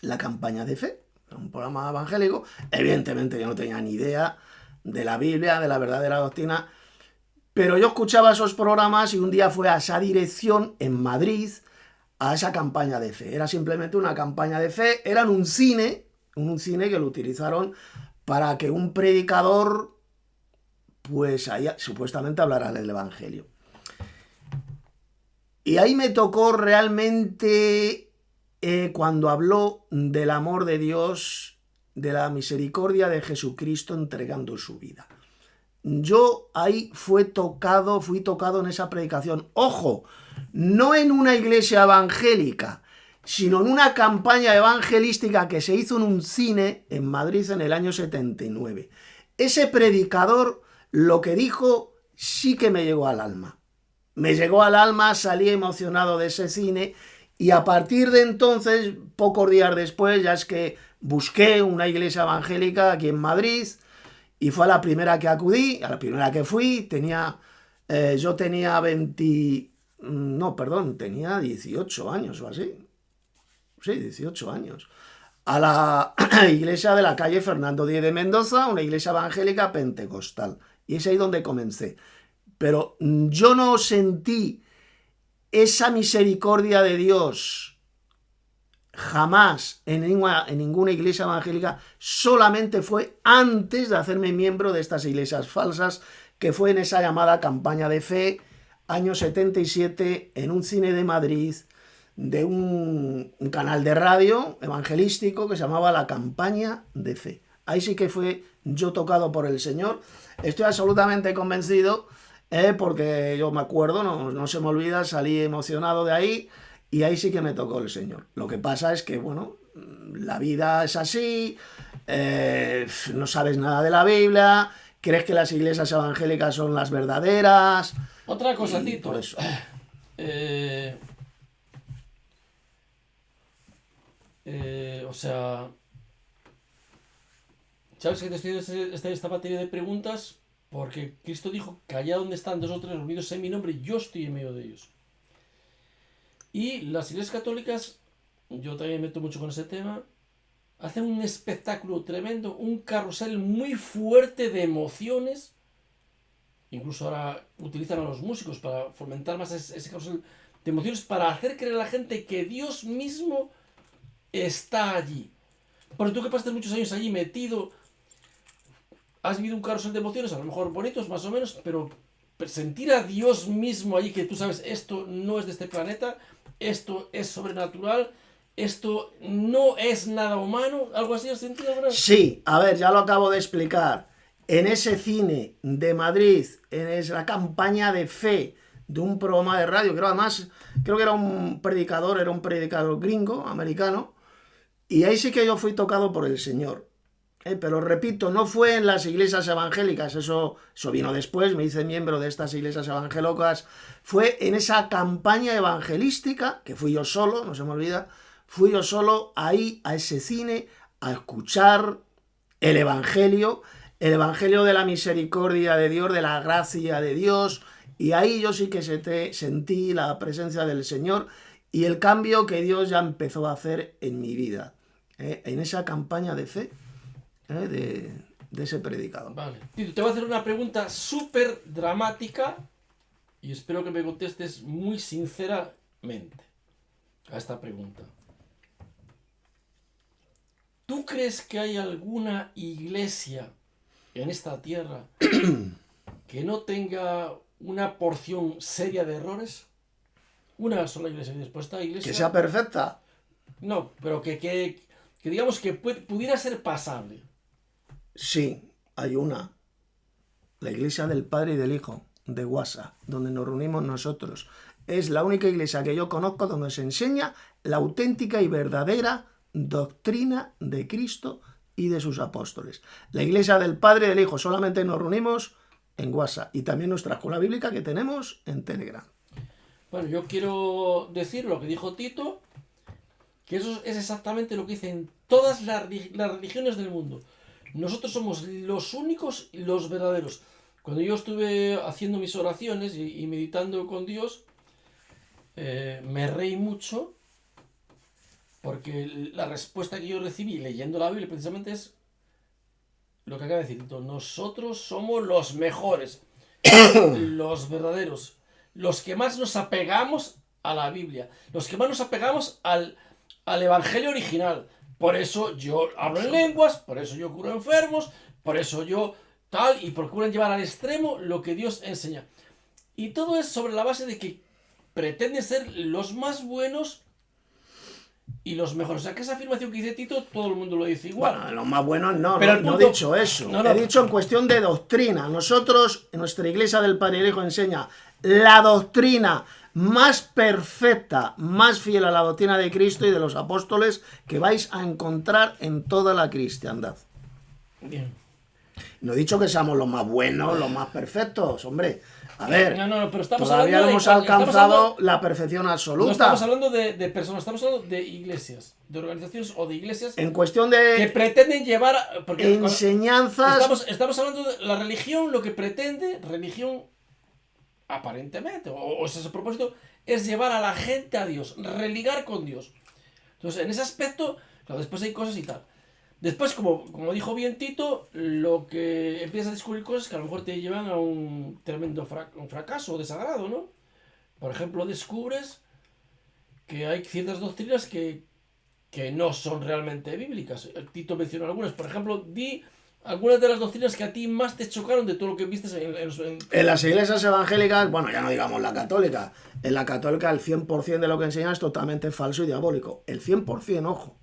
La Campaña de Fe, un programa evangélico. Evidentemente yo no tenía ni idea de la Biblia, de la verdadera doctrina, pero yo escuchaba esos programas y un día fue a esa dirección en Madrid, a esa campaña de fe. Era simplemente una campaña de fe, eran un cine que lo utilizaron para que un predicador, pues ahí supuestamente hablara del Evangelio. Y ahí me tocó realmente cuando habló del amor de Dios, de la misericordia de Jesucristo entregando su vida. Yo ahí fui tocado en esa predicación. Ojo, no en una iglesia evangélica, sino en una campaña evangelística que se hizo en un cine en Madrid en el año 79. Ese predicador, lo que dijo, sí que me llegó al alma. Me llegó al alma, salí emocionado de ese cine y a partir de entonces, pocos días después, ya es que busqué una iglesia evangélica aquí en Madrid y fue a la primera que acudí, a la primera que fui. Yo tenía 18 años o así. Sí, 18 años. A la iglesia de la calle Fernando Díez de Mendoza, una iglesia evangélica pentecostal. Y es ahí donde comencé. Pero yo no sentí esa misericordia de Dios jamás en ninguna iglesia evangélica, solamente fue antes de hacerme miembro de estas iglesias falsas, que fue en esa llamada campaña de fe, año 77, en un cine de Madrid, de un canal de radio evangelístico que se llamaba La Campaña de Fe. Ahí sí que fue yo tocado por el Señor. Estoy absolutamente convencido, porque yo me acuerdo, no se me olvida, salí emocionado de ahí y ahí sí que me tocó el Señor. Lo que pasa es que, bueno, la vida es así, no sabes nada de la Biblia, crees que las iglesias evangélicas son las verdaderas. Otra cosa, Tito. Por eso. O sea, ¿sabes que te estoy haciendo esta batería de preguntas? Porque Cristo dijo que allá donde están 2 o 3 reunidos en mi nombre, yo estoy en medio de ellos. Y las iglesias católicas, yo también me meto mucho con ese tema, hacen un espectáculo tremendo, un carrusel muy fuerte de emociones. Incluso ahora utilizan a los músicos para fomentar más ese carrusel de emociones, para hacer creer a la gente que Dios mismo está allí. Porque tú que pasaste muchos años allí metido, has vivido un carrusel de emociones, a lo mejor bonitos más o menos, pero sentir a Dios mismo allí, que tú sabes, esto no es de este planeta, esto es sobrenatural, esto no es nada humano, algo así has sentido, ¿verdad? Sí, a ver, ya lo acabo de explicar. En ese cine de Madrid, en esa campaña de fe de un programa de radio, creo que era un predicador gringo, americano, y ahí sí que yo fui tocado por el Señor. Pero repito, no fue en las iglesias evangélicas, eso vino después, me hice miembro de estas iglesias evangélicas, fue en esa campaña evangelística, que fui yo solo, no se me olvida, fui yo solo ahí a ese cine a escuchar el Evangelio de la misericordia de Dios, de la gracia de Dios, y ahí yo sí que sentí la presencia del Señor y el cambio que Dios ya empezó a hacer en mi vida, en esa campaña de fe. De ese predicador. Vale. Tito, te voy a hacer una pregunta súper dramática y espero que me contestes muy sinceramente a esta pregunta. ¿Tú crees que hay alguna iglesia en esta tierra que no tenga una porción seria de errores? Una sola iglesia. Después esta iglesia... ¿Que sea perfecta? No, pero que digamos que pudiera ser pasable. Sí, hay una. La iglesia del Padre y del Hijo, de Guasa, donde nos reunimos nosotros. Es la única iglesia que yo conozco donde se enseña la auténtica y verdadera doctrina de Cristo y de sus apóstoles. La iglesia del Padre y del Hijo, solamente nos reunimos en WhatsApp y también nuestra escuela bíblica que tenemos en Telegram. Bueno, yo quiero decir lo que dijo Tito, que eso es exactamente lo que dicen todas las religiones del mundo. Nosotros somos los únicos y los verdaderos. Cuando yo estuve haciendo mis oraciones y meditando con Dios, me reí mucho porque la respuesta que yo recibí leyendo la Biblia precisamente es lo que acaba de decir Tito. Nosotros somos los mejores, los verdaderos, los que más nos apegamos a la Biblia, los que más nos apegamos al Evangelio original. Por eso yo hablo en lenguas, por eso yo curo enfermos, por eso yo tal, y procuran llevar al extremo lo que Dios enseña. Y todo es sobre la base de que pretenden ser los más buenos y los mejores. O sea, que esa afirmación que dice Tito, todo el mundo lo dice igual. Bueno, los más buenos no, pero no he dicho eso. No. He dicho en cuestión de doctrina. Nosotros, en nuestra iglesia del Padre y el Hijo, enseña la doctrina más perfecta, más fiel a la doctrina de Cristo y de los apóstoles que vais a encontrar en toda la cristiandad. Bien. No he dicho que seamos los más buenos, los más perfectos, hombre. A ver, No, pero estamos todavía no hemos alcanzado la perfección absoluta. No estamos hablando de personas, estamos hablando de iglesias, de organizaciones o de iglesias en cuestión de que pretenden llevar... Porque enseñanzas... Estamos hablando de la religión, lo que pretende, religión aparentemente, o ese es el propósito, es llevar a la gente a Dios, religar con Dios. Entonces, en ese aspecto, claro, después hay cosas y tal. Después, como dijo bien Tito, lo que empiezas a descubrir cosas que a lo mejor te llevan a un tremendo fracaso o desagrado, ¿no? Por ejemplo, descubres que hay ciertas doctrinas que no son realmente bíblicas. Tito mencionó algunas. Por ejemplo, di algunas de las doctrinas que a ti más te chocaron de todo lo que viste en las iglesias evangélicas, bueno, ya no digamos la católica. En la católica el 100% de lo que enseñan es totalmente falso y diabólico. El 100%, ojo.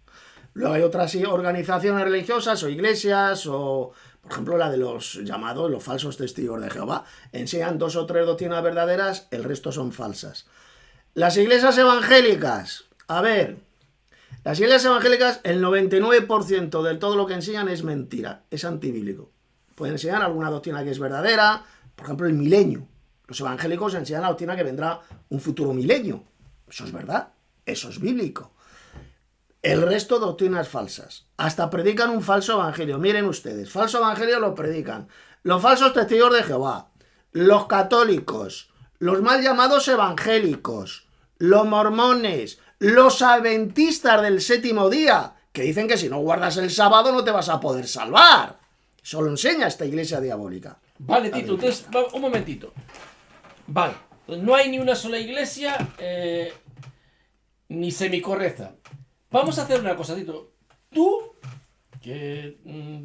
Luego hay otras organizaciones religiosas o iglesias o, por ejemplo, la de los llamados los falsos testigos de Jehová. Enseñan 2 o 3 doctrinas verdaderas, el resto son falsas. Las iglesias evangélicas, a ver, las iglesias evangélicas, el 99% de todo lo que enseñan es mentira, es antibíblico. Pueden enseñar alguna doctrina que es verdadera, por ejemplo, el milenio. Los evangélicos enseñan la doctrina que vendrá un futuro milenio. Eso es verdad, eso es bíblico. El resto doctrinas falsas. Hasta predican un falso evangelio. Miren ustedes, falso evangelio lo predican los falsos testigos de Jehová, los católicos, los mal llamados evangélicos, los mormones, los adventistas del séptimo día, que dicen que si no guardas el sábado no te vas a poder salvar. Eso lo enseña esta iglesia diabólica. Vale, Tito, entonces, un momentito. Vale, no hay ni una sola iglesia ni semicorrecta. Vamos a hacer una cosa, Tito. Tú, que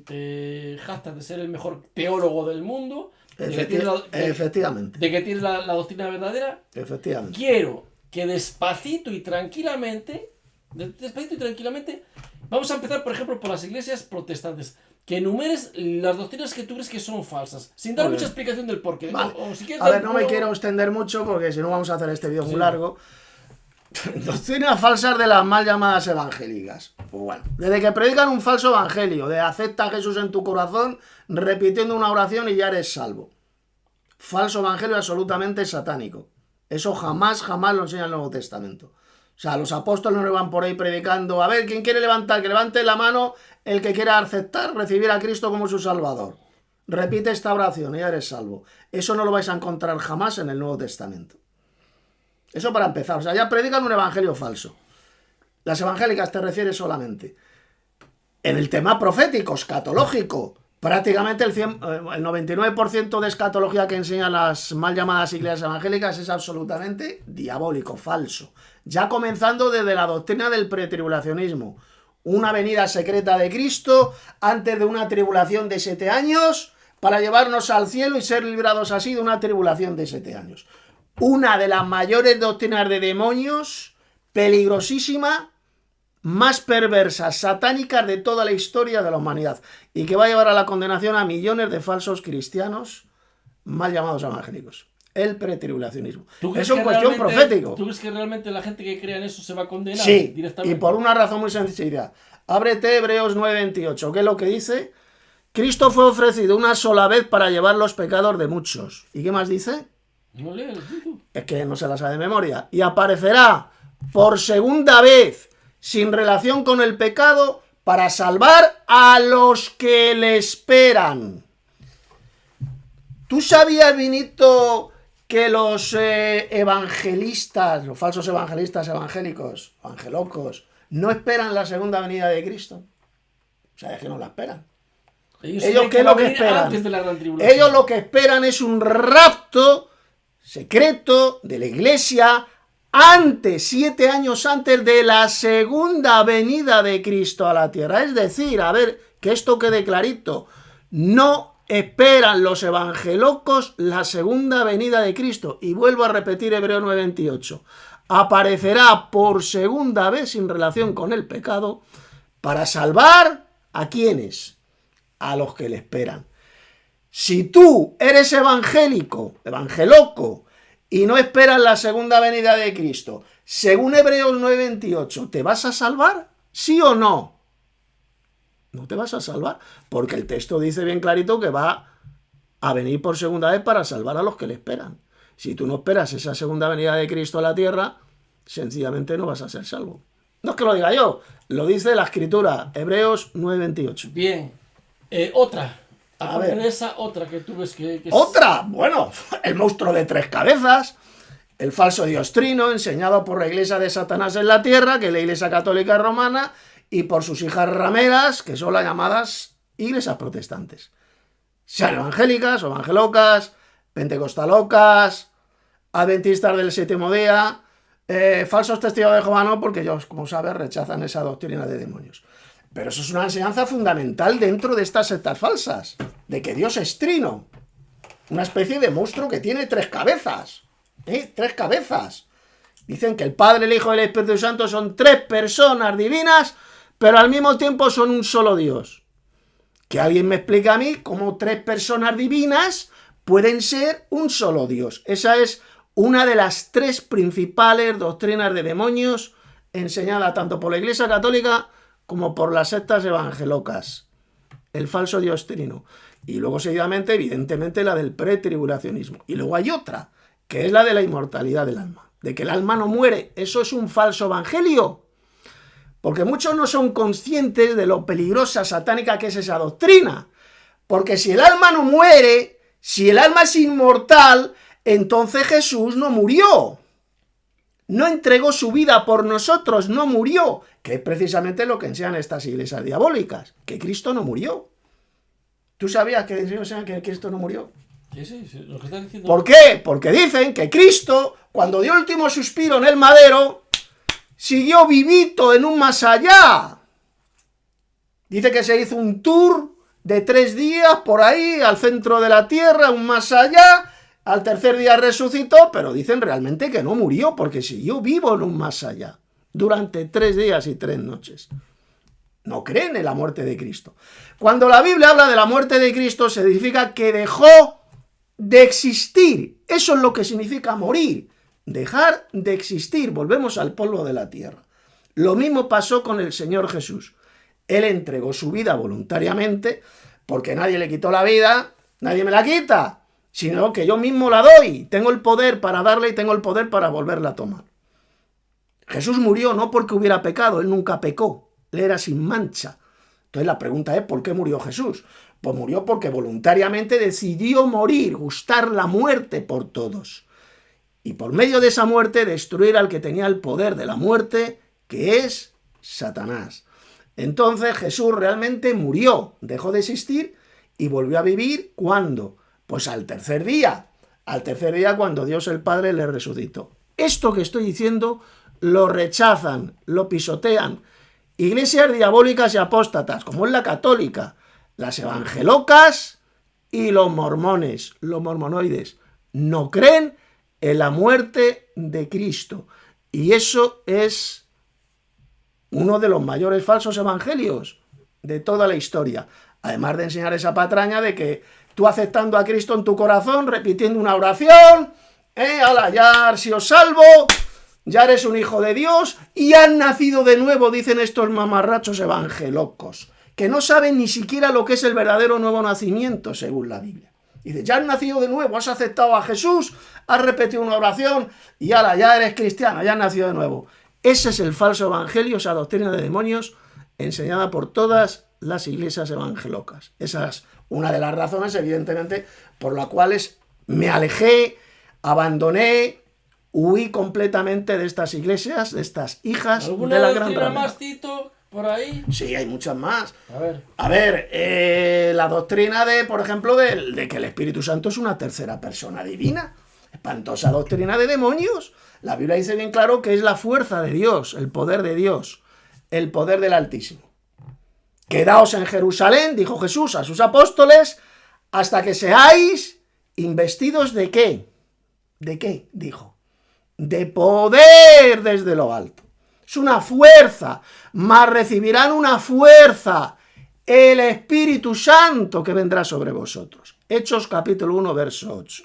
te jactas de ser el mejor teólogo del mundo, efectivamente, de que tienes la doctrina verdadera, efectivamente, quiero que despacito y tranquilamente, vamos a empezar, por ejemplo, por las iglesias protestantes, que enumeres las doctrinas que tú crees que son falsas, sin dar mucha explicación del porqué. Vale. O si quieres a ver, no me quiero extender mucho porque si no vamos a hacer este vídeo muy largo. Doctrinas falsas de las mal llamadas evangélicas. Pues bueno, desde que predican un falso evangelio, de acepta a Jesús en tu corazón, repitiendo una oración y ya eres salvo. Falso evangelio absolutamente satánico. Eso jamás lo enseña el Nuevo Testamento. O sea, los apóstoles no van por ahí predicando, a ver, ¿quién quiere levantar? Que levante la mano el que quiera aceptar, recibir a Cristo como su Salvador. Repite esta oración y ya eres salvo. Eso no lo vais a encontrar jamás en el Nuevo Testamento. Eso para empezar. O sea, ya predican un evangelio falso. Las evangélicas te refieres solamente. En el tema profético, escatológico, prácticamente el 99% de escatología que enseñan las mal llamadas iglesias evangélicas es absolutamente diabólico, falso. Ya comenzando desde la doctrina del pretribulacionismo. Una venida secreta de Cristo antes de una tribulación de 7 años para llevarnos al cielo y ser librados así de una tribulación de 7 años. Una de las mayores doctrinas de demonios, peligrosísima, más perversas, satánicas de toda la historia de la humanidad, y que va a llevar a la condenación a millones de falsos cristianos mal llamados evangélicos. El pretribulacionismo. Es una cuestión profética. ¿Tú crees que realmente la gente que crea en eso se va a condenar? Sí, directamente? Y por una razón muy sencilla. Ábrete Hebreos 9:28. ¿Qué es lo que dice? Cristo fue ofrecido una sola vez para llevar los pecados de muchos. ¿Y qué más dice? No lees, tú. Es que no se la sabe de memoria. Y aparecerá por segunda vez, sin relación con el pecado, para salvar a los que le esperan. ¿Tú sabías, Vinito, que los evangelistas, los falsos evangelistas evangélicos, evangelocos, no esperan la segunda venida de Cristo? O sea, es que no la esperan. Ellos ¿qué es lo que esperan? Antes de la gran tribulación. Ellos lo que esperan es un rapto secreto de la iglesia antes, 7 años antes de la segunda venida de Cristo a la tierra. Es decir, a ver, que esto quede clarito, no esperan los evangelocos la segunda venida de Cristo. Y vuelvo a repetir Hebreos 9:28. Aparecerá por segunda vez sin relación con el pecado para salvar ¿a quiénes? A los que le esperan. Si tú eres evangélico, evangeloco, y no esperas la segunda venida de Cristo, según Hebreos 9:28, ¿te vas a salvar? ¿Sí o no? No te vas a salvar, porque el texto dice bien clarito que va a venir por segunda vez para salvar a los que le esperan. Si tú no esperas esa segunda venida de Cristo a la tierra, sencillamente no vas a ser salvo. No es que lo diga yo, lo dice la Escritura, Hebreos 9:28. Bien. Otra. A Aparte ver. de esa, otra que tú ves que es... ¡Otra! Bueno, el monstruo de 3 cabezas, el falso Dios Trino, enseñado por la iglesia de Satanás en la tierra, que es la iglesia católica romana, y por sus hijas rameras, que son las llamadas iglesias protestantes. Sean evangélicas o evangelocas, pentecostalocas, adventistas del séptimo día, falsos testigos de Jehová no, porque ellos, como sabes, rechazan esa doctrina de demonios. Pero eso es una enseñanza fundamental dentro de estas sectas falsas, de que Dios es trino, una especie de monstruo que tiene 3 cabezas, 3 cabezas. Dicen que el Padre, el Hijo y el Espíritu Santo son 3 personas divinas, pero al mismo tiempo son un solo Dios. Que alguien me explique a mí cómo 3 personas divinas pueden ser un solo Dios. Esa es una de las 3 principales doctrinas de demonios enseñada tanto por la Iglesia Católica como por las sectas evangelocas, el falso Dios trino. Y luego seguidamente, evidentemente, la del pretribulacionismo. Y luego hay otra, que es la de la inmortalidad del alma, de que el alma no muere. Eso es un falso evangelio, porque muchos no son conscientes de lo peligrosa, satánica que es esa doctrina. Porque si el alma no muere, si el alma es inmortal, entonces Jesús no murió. No entregó su vida por nosotros, no murió, que es precisamente lo que enseñan estas iglesias diabólicas, que Cristo no murió. ¿Tú sabías que enseñan que Cristo no murió? Sí, lo que estás diciendo. ¿Por qué? Porque dicen que Cristo, cuando dio el último suspiro en el madero, siguió vivito en un más allá. Dice que se hizo un tour de 3 días por ahí, al centro de la tierra, un más allá. Al tercer día resucitó, pero dicen realmente que no murió, porque siguió vivo en un más allá, durante 3 días y 3 noches. No creen en la muerte de Cristo. Cuando la Biblia habla de la muerte de Cristo, significa que dejó de existir. Eso es lo que significa morir, dejar de existir. Volvemos al polvo de la tierra. Lo mismo pasó con el Señor Jesús. Él entregó su vida voluntariamente, porque nadie le quitó la vida, nadie me la quita, sino que yo mismo la doy. Tengo el poder para darle y tengo el poder para volverla a tomar. Jesús murió no porque hubiera pecado, él nunca pecó, él era sin mancha. Entonces la pregunta es, ¿por qué murió Jesús? Pues murió porque voluntariamente decidió morir, gustar la muerte por todos. Y por medio de esa muerte destruir al que tenía el poder de la muerte, que es Satanás. Entonces Jesús realmente murió, dejó de existir y volvió a vivir, ¿cuándo? Pues al tercer día cuando Dios el Padre le resucitó. Esto que estoy diciendo lo rechazan, lo pisotean iglesias diabólicas y apóstatas, como es la católica, las evangelocas y los mormones, los mormonoides. No creen en la muerte de Cristo. Y eso es uno de los mayores falsos evangelios de toda la historia. Además de enseñar esa patraña de que tú aceptando a Cristo en tu corazón, repitiendo una oración, ala, ya has sido salvo, ya eres un hijo de Dios y has nacido de nuevo, dicen estos mamarrachos evangelocos, que no saben ni siquiera lo que es el verdadero nuevo nacimiento, según la Biblia. Dice, ya has nacido de nuevo, has aceptado a Jesús, has repetido una oración y ala, ya eres cristiano, ya has nacido de nuevo. Ese es el falso evangelio, esa doctrina de demonios enseñada por todas las iglesias evangelocas. Esa es una de las razones, evidentemente, por las cuales me alejé, abandoné, huí completamente de estas iglesias, de estas hijas de la gran ramera. Más, Tito, por ahí? Sí, hay muchas más. A ver, la doctrina de, por ejemplo, de que el Espíritu Santo es una tercera persona divina. Espantosa doctrina de demonios. La Biblia dice bien claro que es la fuerza de Dios, el poder de Dios, el poder del Altísimo. Quedaos en Jerusalén, dijo Jesús a sus apóstoles, hasta que seáis investidos ¿de qué? ¿De qué? Dijo. De poder desde lo alto. Es una fuerza, mas recibirán una fuerza, el Espíritu Santo que vendrá sobre vosotros. Hechos capítulo 1, verso 8.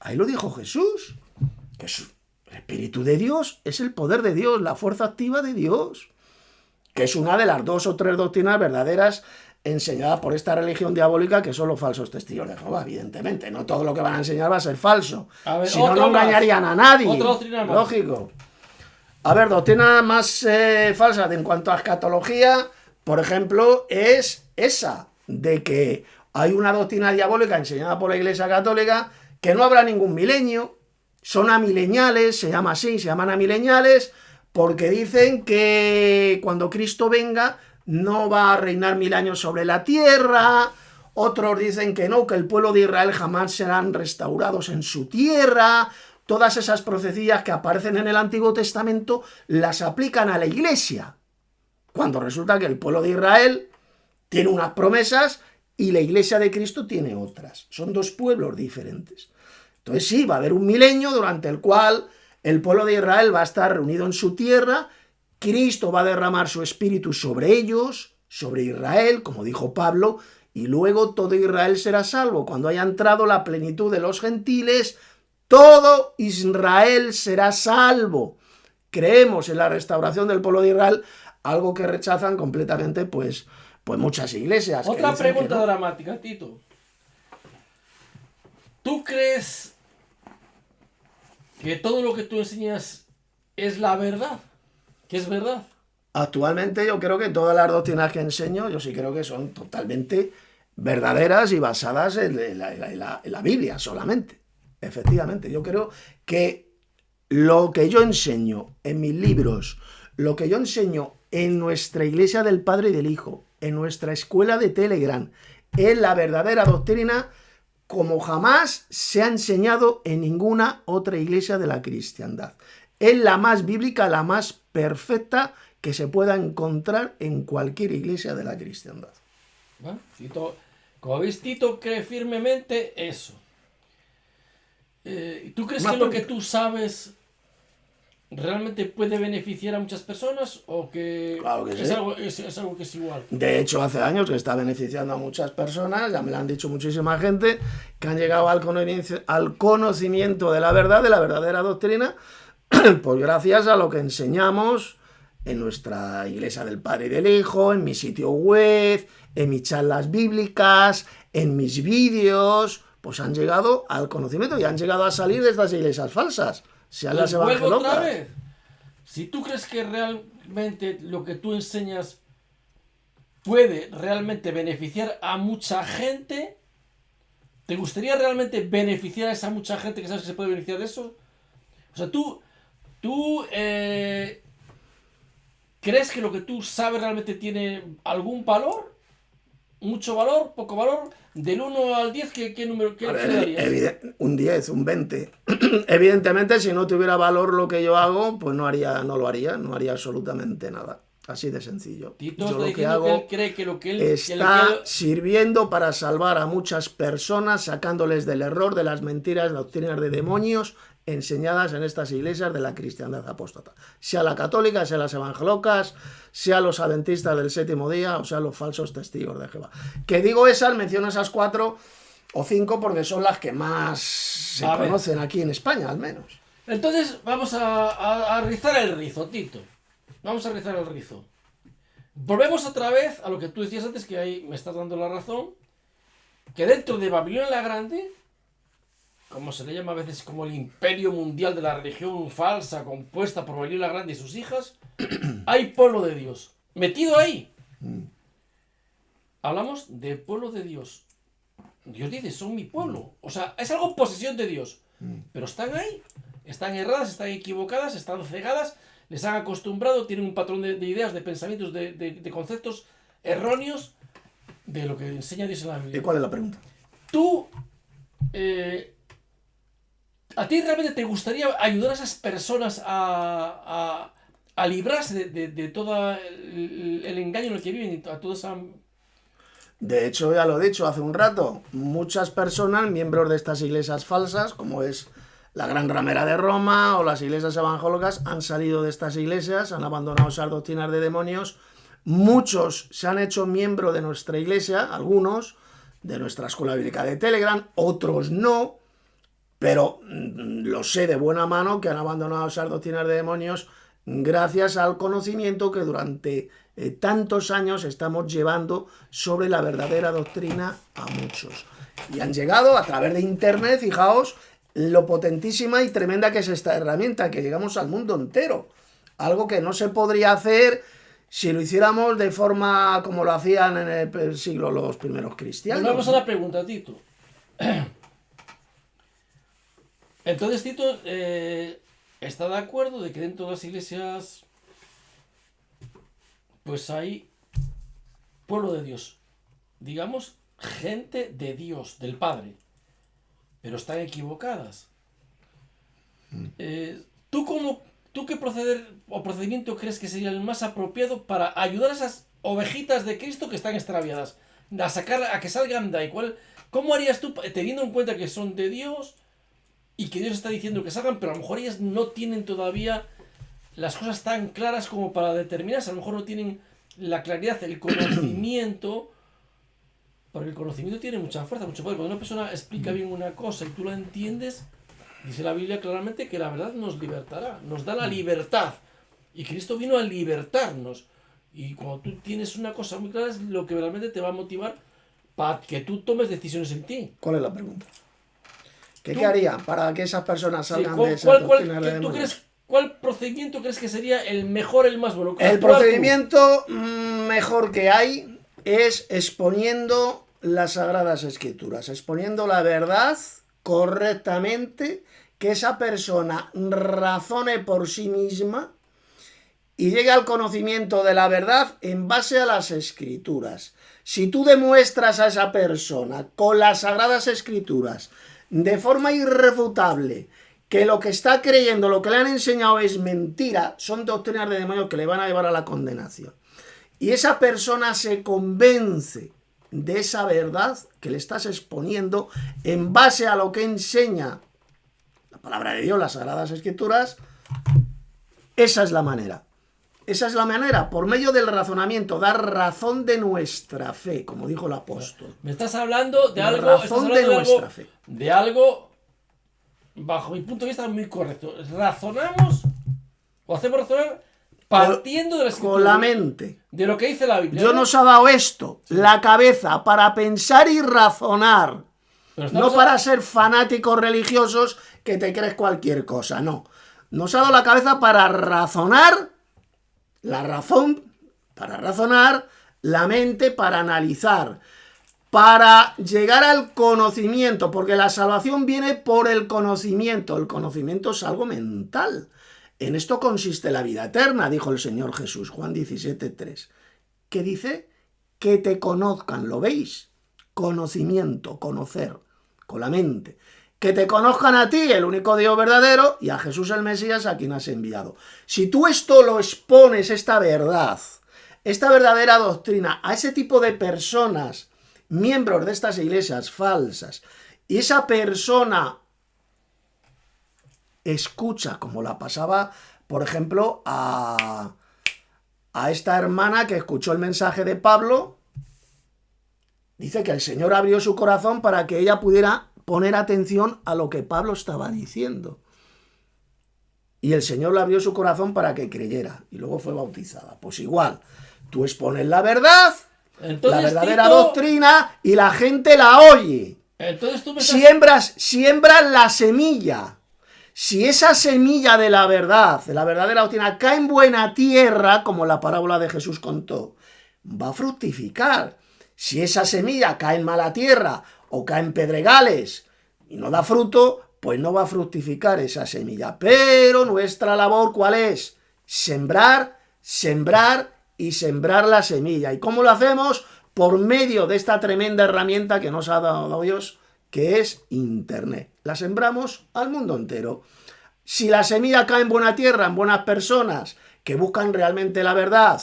Ahí lo dijo Jesús, que el Espíritu de Dios es el poder de Dios, la fuerza activa de Dios, que es una de las 2 o 3 doctrinas verdaderas enseñadas por esta religión diabólica, que son los falsos testigos de Jehová, evidentemente. No todo lo que van a enseñar va a ser falso. Si no, no engañarían a nadie. Otra doctrina más. Lógico. A ver, doctrina más falsa en cuanto a escatología, por ejemplo, es esa, de que hay una doctrina diabólica enseñada por la Iglesia Católica, que no habrá ningún milenio, son amileniales, se llaman amileniales, porque dicen que cuando Cristo venga no va a reinar 1000 años sobre la tierra. Otros dicen que no, que el pueblo de Israel jamás serán restaurados en su tierra. Todas esas profecías que aparecen en el Antiguo Testamento las aplican a la Iglesia, cuando resulta que el pueblo de Israel tiene unas promesas y la Iglesia de Cristo tiene otras. Son 2 pueblos diferentes. Entonces sí, va a haber un milenio durante el cual el pueblo de Israel va a estar reunido en su tierra, Cristo va a derramar su espíritu sobre ellos, sobre Israel, como dijo Pablo, y luego todo Israel será salvo. Cuando haya entrado la plenitud de los gentiles, todo Israel será salvo. Creemos en la restauración del pueblo de Israel, algo que rechazan completamente pues muchas iglesias. Otra pregunta dramática, Tito. ¿Tú crees que todo lo que tú enseñas es la verdad? ¿Que es verdad? Actualmente yo creo que todas las doctrinas que enseño, yo sí creo que son totalmente verdaderas y basadas en la Biblia solamente. Efectivamente, yo creo que lo que yo enseño en mis libros, lo que yo enseño en nuestra Iglesia del Padre y del Hijo, en nuestra escuela de Telegram, es la verdadera doctrina como jamás se ha enseñado en ninguna otra iglesia de la cristiandad. Es la más bíblica, la más perfecta que se pueda encontrar en cualquier iglesia de la cristiandad. Bueno, Tito, como veis, Tito cree firmemente eso. ¿Tú crees que lo que tú sabes realmente puede beneficiar a muchas personas o que, claro que es, sí. algo que es igual? De hecho, hace años que está beneficiando a muchas personas, ya me lo han dicho muchísima gente, que han llegado al conocimiento de la verdad, de la verdadera doctrina, pues gracias a lo que enseñamos en nuestra Iglesia del Padre y del Hijo, en mi sitio web, en mis charlas bíblicas, en mis vídeos, pues han llegado al conocimiento y han llegado a salir de estas iglesias falsas. Sean las evangelocas. Otra vez. Si tú crees que realmente lo que tú enseñas puede realmente beneficiar a mucha gente, ¿te gustaría realmente beneficiar a esa mucha gente que sabes que se puede beneficiar de eso? O sea, ¿tú crees que lo que tú sabes realmente tiene algún valor? ¿Mucho valor? ¿Poco valor? Del 1 al 10, ¿qué número darías? Un 10, un 20. Evidentemente, si no tuviera valor lo que yo hago, pues no lo haría absolutamente nada. Así de sencillo. Tito yo lo que hago que él cree que lo que él está sirviendo para salvar a muchas personas, sacándoles del error, de las mentiras, doctrinas de demonios enseñadas en estas iglesias de la cristiandad apóstata. Sea la católica, sea las evangelocas, sea los adventistas del séptimo día, o sea los falsos testigos de Jehová. Que digo menciono esas 4 o 5 porque son las que más se conocen aquí en España, al menos. Entonces vamos a rizar el rizo, Tito. Vamos a rizar el rizo. Volvemos otra vez a lo que tú decías antes, que ahí me estás dando la razón, que dentro de Babilonia la Grande, como se le llama a veces como el imperio mundial de la religión falsa compuesta por Babilonia la Grande y sus hijas, hay pueblo de Dios. Metido ahí. Hablamos de pueblo de Dios. Dios dice, son mi pueblo. O sea, es algo posesión de Dios. Pero están ahí, están erradas, están equivocadas, están cegadas, les han acostumbrado, tienen un patrón de ideas, de pensamientos, de conceptos erróneos de lo que enseña Dios en la Biblia. ¿Y cuál es la pregunta? Tú, ¿a ti realmente te gustaría ayudar a esas personas a librarse de todo el engaño en el que viven, a toda esa... De hecho, ya lo he dicho hace un rato, muchas personas, miembros de estas iglesias falsas, como es la Gran Ramera de Roma o las iglesias evangélicas, han salido de estas iglesias, han abandonado esas doctrinas de demonios. Muchos se han hecho miembro de nuestra iglesia, algunos de nuestra escuela bíblica de Telegram, otros no, pero lo sé de buena mano que han abandonado esas doctrinas de demonios gracias al conocimiento que durante tantos años estamos llevando sobre la verdadera doctrina a muchos. Y han llegado a través de internet, fijaos, lo potentísima y tremenda que es esta herramienta, que llegamos al mundo entero. Algo que no se podría hacer si lo hiciéramos de forma como lo hacían en el siglo los primeros cristianos. Vamos a la pregunta, Tito. Entonces, Tito está de acuerdo de que dentro de las iglesias pues hay pueblo de Dios, digamos, gente de Dios, del Padre, pero están equivocadas. ¿Tú qué procedimiento crees que sería el más apropiado para ayudar a esas ovejitas de Cristo que están extraviadas? A que salgan de ahí. ¿Cómo harías tú, teniendo en cuenta que son de Dios y que Dios está diciendo que salgan, pero a lo mejor ellas no tienen todavía las cosas tan claras como para determinarse? A lo mejor no tienen la claridad, el conocimiento, porque el conocimiento tiene mucha fuerza, mucho poder. Cuando una persona explica bien una cosa y tú la entiendes, dice la Biblia claramente que la verdad nos libertará, nos da la libertad. Y Cristo vino a libertarnos. Y cuando tú tienes una cosa muy clara, es lo que realmente te va a motivar para que tú tomes decisiones en ti. ¿Cuál es la pregunta? ¿Qué haría para que esas personas salgan de esa doctrina de demonios? ¿Cuál procedimiento crees que sería el mejor, el más bueno? El procedimiento mejor que hay es exponiendo las Sagradas Escrituras, exponiendo la verdad correctamente, que esa persona razone por sí misma y llegue al conocimiento de la verdad en base a las Escrituras. Si tú demuestras a esa persona con las Sagradas Escrituras de forma irrefutable que lo que está creyendo, lo que le han enseñado es mentira, son doctrinas de demonios que le van a llevar a la condenación, y esa persona se convence de esa verdad que le estás exponiendo en base a lo que enseña la palabra de Dios, las Sagradas Escrituras, esa es la manera. Esa es la manera, por medio del razonamiento, dar razón de nuestra fe, como dijo el apóstol. Me estás hablando de algo, razón de nuestra fe. De algo, bajo mi punto de vista, muy correcto. Razonamos, o hacemos razonar partiendo de la Escritura, con la mente. De lo que dice la Biblia. Dios nos ha dado esto, sí, la cabeza, para pensar y razonar. No para ser fanáticos religiosos que te crees cualquier cosa, no. Nos ha dado la cabeza para razonar, la razón para razonar, la mente para analizar, para llegar al conocimiento, porque la salvación viene por el conocimiento. El conocimiento es algo mental. En esto consiste la vida eterna, dijo el Señor Jesús, Juan 17:3. ¿Qué dice? Que te conozcan, ¿lo veis? Conocimiento, conocer, con la mente. Que te conozcan a ti, el único Dios verdadero, y a Jesús el Mesías, a quien has enviado. Si tú esto lo expones, esta verdad, esta verdadera doctrina, a ese tipo de personas, miembros de estas iglesias falsas, y esa persona escucha, como la pasaba, por ejemplo, a esta hermana que escuchó el mensaje de Pablo, dice que el Señor abrió su corazón para que ella pudiera poner atención a lo que Pablo estaba diciendo. y el Señor le abrió su corazón para que creyera y luego fue bautizada. Pues igual, tú expones la verdad, Entonces, la verdadera Tito, doctrina y la gente la oye. entonces tú me estás... Siembras la semilla. Si esa semilla de la verdad, de la verdadera doctrina, cae en buena tierra, como la parábola de Jesús contó, va a fructificar. Si esa semilla cae en mala tierra o cae en pedregales y no da fruto, pues no va a fructificar esa semilla. Pero nuestra labor, ¿cuál es? Sembrar, sembrar y sembrar la semilla. ¿Y cómo lo hacemos? Por medio de esta tremenda herramienta que nos ha dado Dios, que es Internet. La sembramos al mundo entero. Si la semilla cae en buena tierra, en buenas personas que buscan realmente la verdad,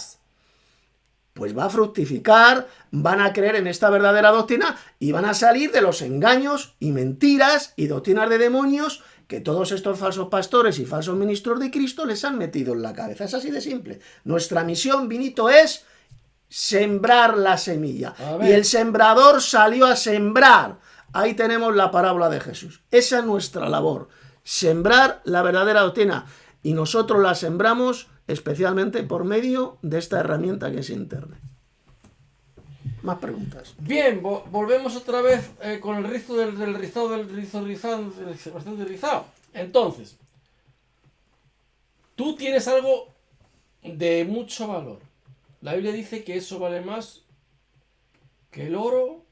pues va a fructificar, van a creer en esta verdadera doctrina y van a salir de los engaños y mentiras y doctrinas de demonios que todos estos falsos pastores y falsos ministros de Cristo les han metido en la cabeza. Es así de simple. Nuestra misión, Vinito, es sembrar la semilla. Y el sembrador salió a sembrar. Ahí tenemos la parábola de Jesús. Esa es nuestra labor, sembrar la verdadera doctrina. Y nosotros la sembramos especialmente por medio de esta herramienta que es Internet. Más preguntas. Bien, volvemos otra vez con el rizo del rizado, bastante rizado. Entonces, tú tienes algo de mucho valor. La Biblia dice que eso vale más que el oro,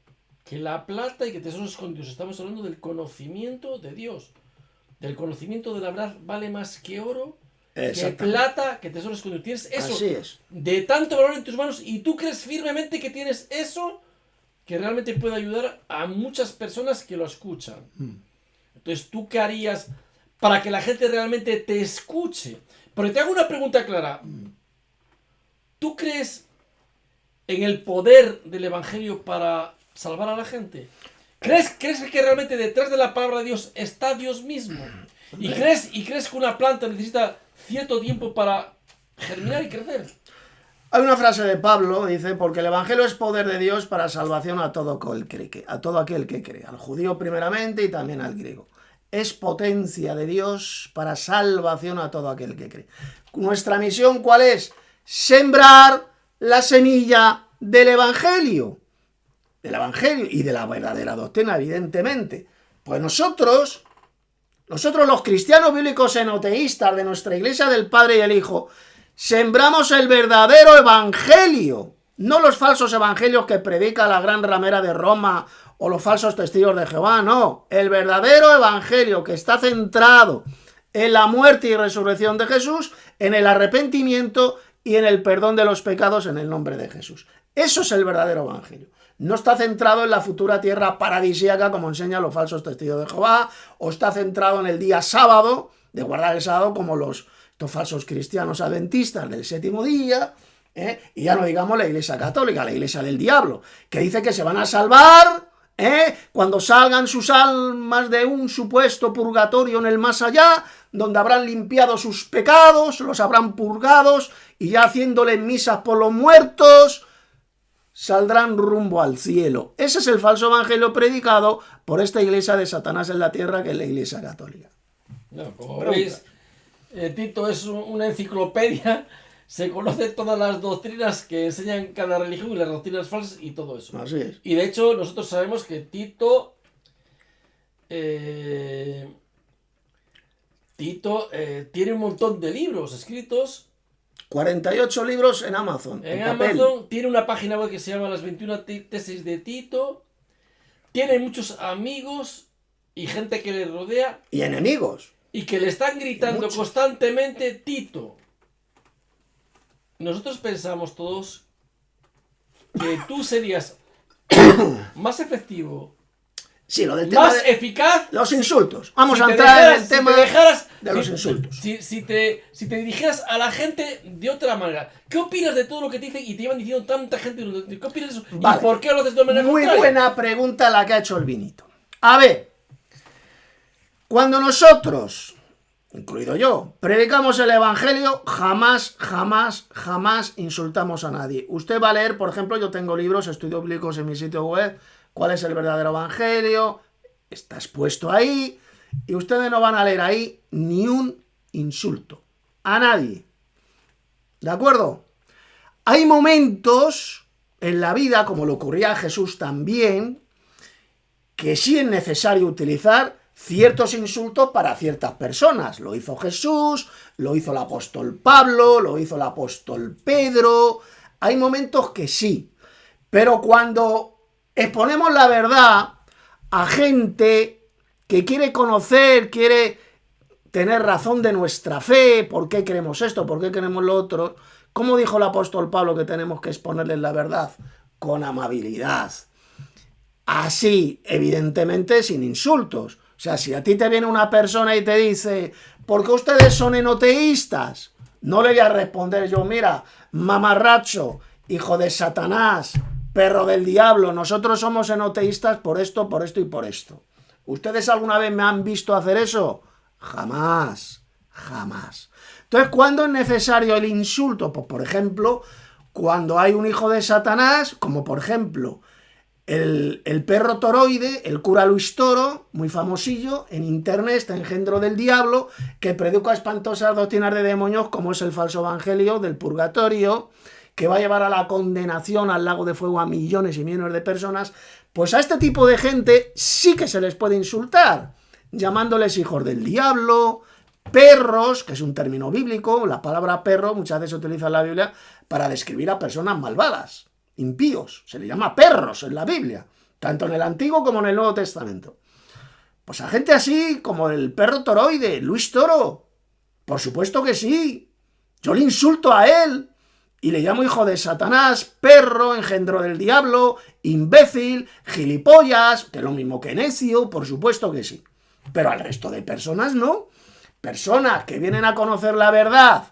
que la plata y que tesoros escondidos. Estamos hablando del conocimiento de Dios. Del conocimiento de la verdad vale más que oro, que plata, que tesoros escondidos. Tienes eso de tanto valor en tus manos y tú crees firmemente que tienes eso que realmente puede ayudar a muchas personas que lo escuchan. Entonces, ¿tú qué harías para que la gente realmente te escuche? Porque te hago una pregunta clara. ¿Tú crees en el poder del Evangelio para salvar a la gente? ¿Crees que realmente detrás de la palabra de Dios está Dios mismo? ¿Y crees que una planta necesita cierto tiempo para germinar y crecer? Hay una frase de Pablo, dice, porque el Evangelio es poder de Dios para salvación a todo aquel que cree, al judío primeramente y también al griego. Es potencia de Dios para salvación a todo aquel que cree. Nuestra misión, ¿cuál es? Sembrar la semilla del Evangelio y de la verdadera doctrina, evidentemente. Pues nosotros los cristianos bíblicos enoteístas de nuestra Iglesia del Padre y el Hijo, sembramos el verdadero evangelio, no los falsos evangelios que predica la gran ramera de Roma o los falsos testigos de Jehová, no, el verdadero evangelio que está centrado en la muerte y resurrección de Jesús, en el arrepentimiento y en el perdón de los pecados en el nombre de Jesús. Eso es el verdadero evangelio. No está centrado en la futura tierra paradisíaca, como enseñan los falsos testigos de Jehová, o está centrado en el día sábado, de guardar el sábado, como estos falsos cristianos adventistas del séptimo día, y ya no digamos la Iglesia católica, la Iglesia del diablo, que dice que se van a salvar cuando salgan sus almas de un supuesto purgatorio en el más allá, donde habrán limpiado sus pecados, los habrán purgados, y ya haciéndole misas por los muertos, saldrán rumbo al cielo. Ese es el falso evangelio predicado por esta iglesia de Satanás en la tierra, que es la Iglesia católica. No, como veis, Tito es una enciclopedia, se conoce todas las doctrinas que enseñan cada religión y las doctrinas falsas y todo eso. Así es. Y de hecho nosotros sabemos que Tito tiene un montón de libros escritos. 48 libros en Amazon. En Amazon tiene una página web que se llama Las 21 tesis de Tito. Tiene muchos amigos y gente que le rodea. Y enemigos. Y que le están gritando constantemente Tito. Nosotros pensamos todos que tú serías más efectivo. Sí, lo del tema más eficaz. Los insultos. Vamos a entrar en el tema de los insultos. Si te dirigieras a la gente de otra manera. ¿Qué opinas de todo lo que te dicen y te iban diciendo tanta gente? ¿Qué opinas de eso? Vale. ¿Y por qué lo haces de manera muy buena pregunta la que ha hecho el Vinito. A ver, cuando nosotros, incluido yo, predicamos el Evangelio, jamás insultamos a nadie. Usted va a leer, por ejemplo, yo tengo libros, estudios bíblicos en mi sitio web, ¿cuál es el verdadero evangelio? Está expuesto ahí, y ustedes no van a leer ahí ni un insulto. A nadie. ¿De acuerdo? Hay momentos en la vida, como le ocurría a Jesús también, que sí es necesario utilizar ciertos insultos para ciertas personas. Lo hizo Jesús, lo hizo el apóstol Pablo, lo hizo el apóstol Pedro. Hay momentos que sí. Pero cuando exponemos la verdad a gente que quiere conocer, quiere tener razón de nuestra fe, por qué queremos esto, por qué queremos lo otro, ¿cómo dijo el apóstol Pablo que tenemos que exponerles la verdad? Con amabilidad. Así, evidentemente, sin insultos. O sea, si a ti te viene una persona y te dice, ¿por qué ustedes son enoteístas? No le voy a responder yo, mira, mamarracho, hijo de Satanás, perro del diablo, nosotros somos enoteístas por esto y por esto. ¿Ustedes alguna vez me han visto hacer eso? Jamás, jamás. Entonces, ¿cuándo es necesario el insulto? Pues, por ejemplo, cuando hay un hijo de Satanás, como por ejemplo el perro toroide, el cura Luis Toro, muy famosillo, en internet, este engendro del diablo, que predica espantosas doctrinas de demonios, como es el falso evangelio del purgatorio, que va a llevar a la condenación al lago de fuego a millones y millones de personas. Pues a este tipo de gente sí que se les puede insultar, llamándoles hijos del diablo, perros, que es un término bíblico. La palabra perro muchas veces se utiliza en la Biblia para describir a personas malvadas, impíos. Se le llama perros en la Biblia, tanto en el Antiguo como en el Nuevo Testamento. Pues a gente así como el perro toroide, Luis Toro, por supuesto que sí. Yo le insulto a él y le llamo hijo de Satanás, perro, engendro del diablo, imbécil, gilipollas, que es lo mismo que necio, por supuesto que sí. Pero al resto de personas no. Personas que vienen a conocer la verdad,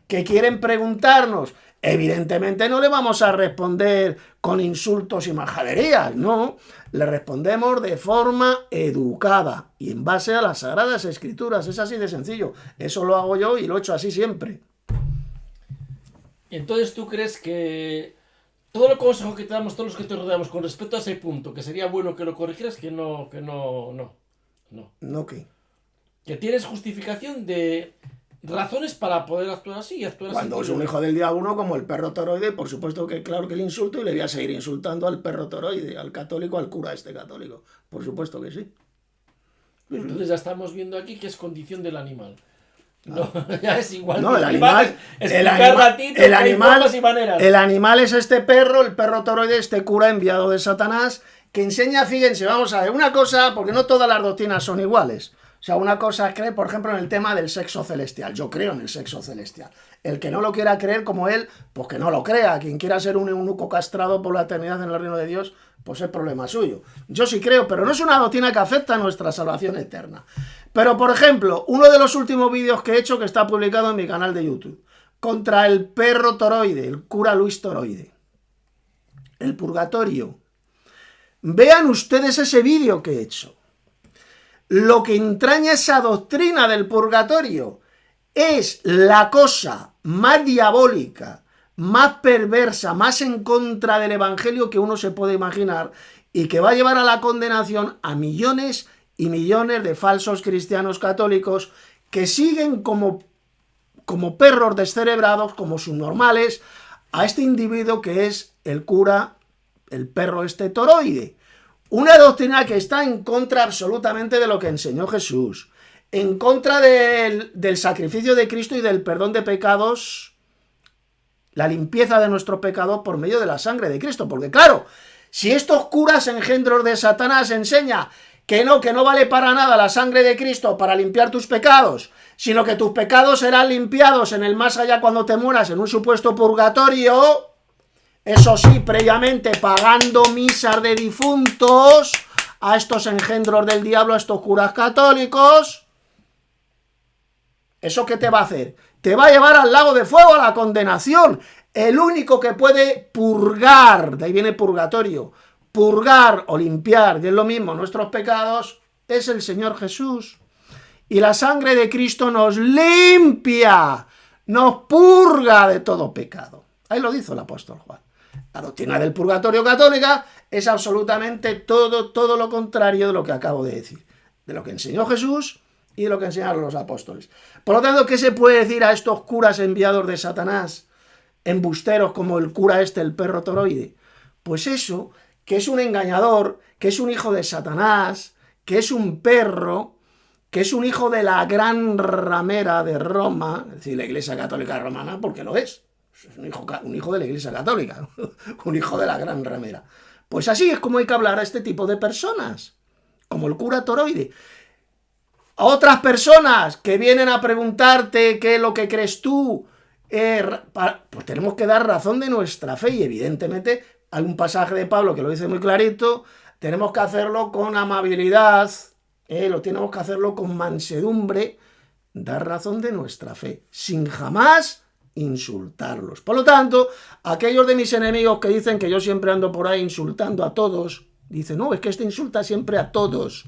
que quieren preguntarnos, evidentemente no le vamos a responder con insultos y majaderías, no. Le respondemos de forma educada y en base a las Sagradas Escrituras. Es así de sencillo. Eso lo hago yo y lo he hecho así siempre. Entonces, ¿tú crees que todo el consejo que te damos, todos los que te rodeamos con respecto a ese punto, que sería bueno que lo corrigieras, no? ¿No qué? Que tienes justificación de razones para poder actuar así y actuar Cuando así. es un hijo del diablo como el perro toroide, por supuesto que claro que le insulto y le voy a seguir insultando al perro toroide, al católico, al cura este católico. Por supuesto que sí. Entonces ya estamos viendo aquí que es condición del animal. No, ya es igual. No, el animal es este perro, el perro toroide, este cura enviado de Satanás, que enseña, fíjense, vamos a ver, una cosa, porque no todas las doctrinas son iguales. O sea, una cosa cree, por ejemplo, en el tema del sexo celestial. Yo creo en el sexo celestial. El que no lo quiera creer como él, pues que no lo crea. Quien quiera ser un eunuco castrado por la eternidad en el reino de Dios, pues es problema suyo. Yo sí creo, pero no es una doctrina que afecta a nuestra salvación eterna. Pero, por ejemplo, uno de los últimos vídeos que he hecho, que está publicado en mi canal de YouTube, contra el perro toroide, el cura Luis Toroide, el purgatorio. Vean ustedes ese vídeo que he hecho. Lo que entraña esa doctrina del purgatorio es la cosa más diabólica, más perversa, más en contra del evangelio que uno se puede imaginar y que va a llevar a la condenación a millones y millones de falsos cristianos católicos que siguen como perros descerebrados, como subnormales, a este individuo que es el cura, el perro este toroide. Una doctrina que está en contra absolutamente de lo que enseñó Jesús, en contra del sacrificio de Cristo y del perdón de pecados, la limpieza de nuestro pecado por medio de la sangre de Cristo. Porque claro, si estos curas engendros de Satanás enseñan que no vale para nada la sangre de Cristo para limpiar tus pecados, sino que tus pecados serán limpiados en el más allá cuando te mueras en un supuesto purgatorio, eso sí, previamente pagando misas de difuntos a estos engendros del diablo, a estos curas católicos, ¿eso qué te va a hacer? Te va a llevar al lago de fuego, a la condenación. El único que puede purgar, de ahí viene purgatorio, purgar o limpiar, y es lo mismo, nuestros pecados, es el Señor Jesús. Y la sangre de Cristo nos limpia, nos purga de todo pecado. Ahí lo dice el apóstol Juan. La doctrina del purgatorio católica es absolutamente todo lo contrario de lo que acabo de decir. De lo que enseñó Jesús y lo que enseñaron los apóstoles. Por lo tanto, ¿qué se puede decir a estos curas enviados de Satanás, embusteros como el cura el perro toroide? Pues eso, que es un engañador, que es un hijo de Satanás, que es un perro, que es un hijo de la gran ramera de Roma, es decir, la Iglesia Católica Romana, porque lo es un hijo de la Iglesia Católica, un hijo de la gran ramera. Pues así es como hay que hablar a este tipo de personas, como el cura toroide. A otras personas que vienen a preguntarte qué es lo que crees tú, pues tenemos que dar razón de nuestra fe, y evidentemente hay un pasaje de Pablo que lo dice muy clarito, tenemos que hacerlo con amabilidad, lo tenemos que hacerlo con mansedumbre, dar razón de nuestra fe, sin jamás insultarlos. Por lo tanto, aquellos de mis enemigos que dicen que yo siempre ando por ahí insultando a todos, dicen, no, es que este insulta siempre a todos.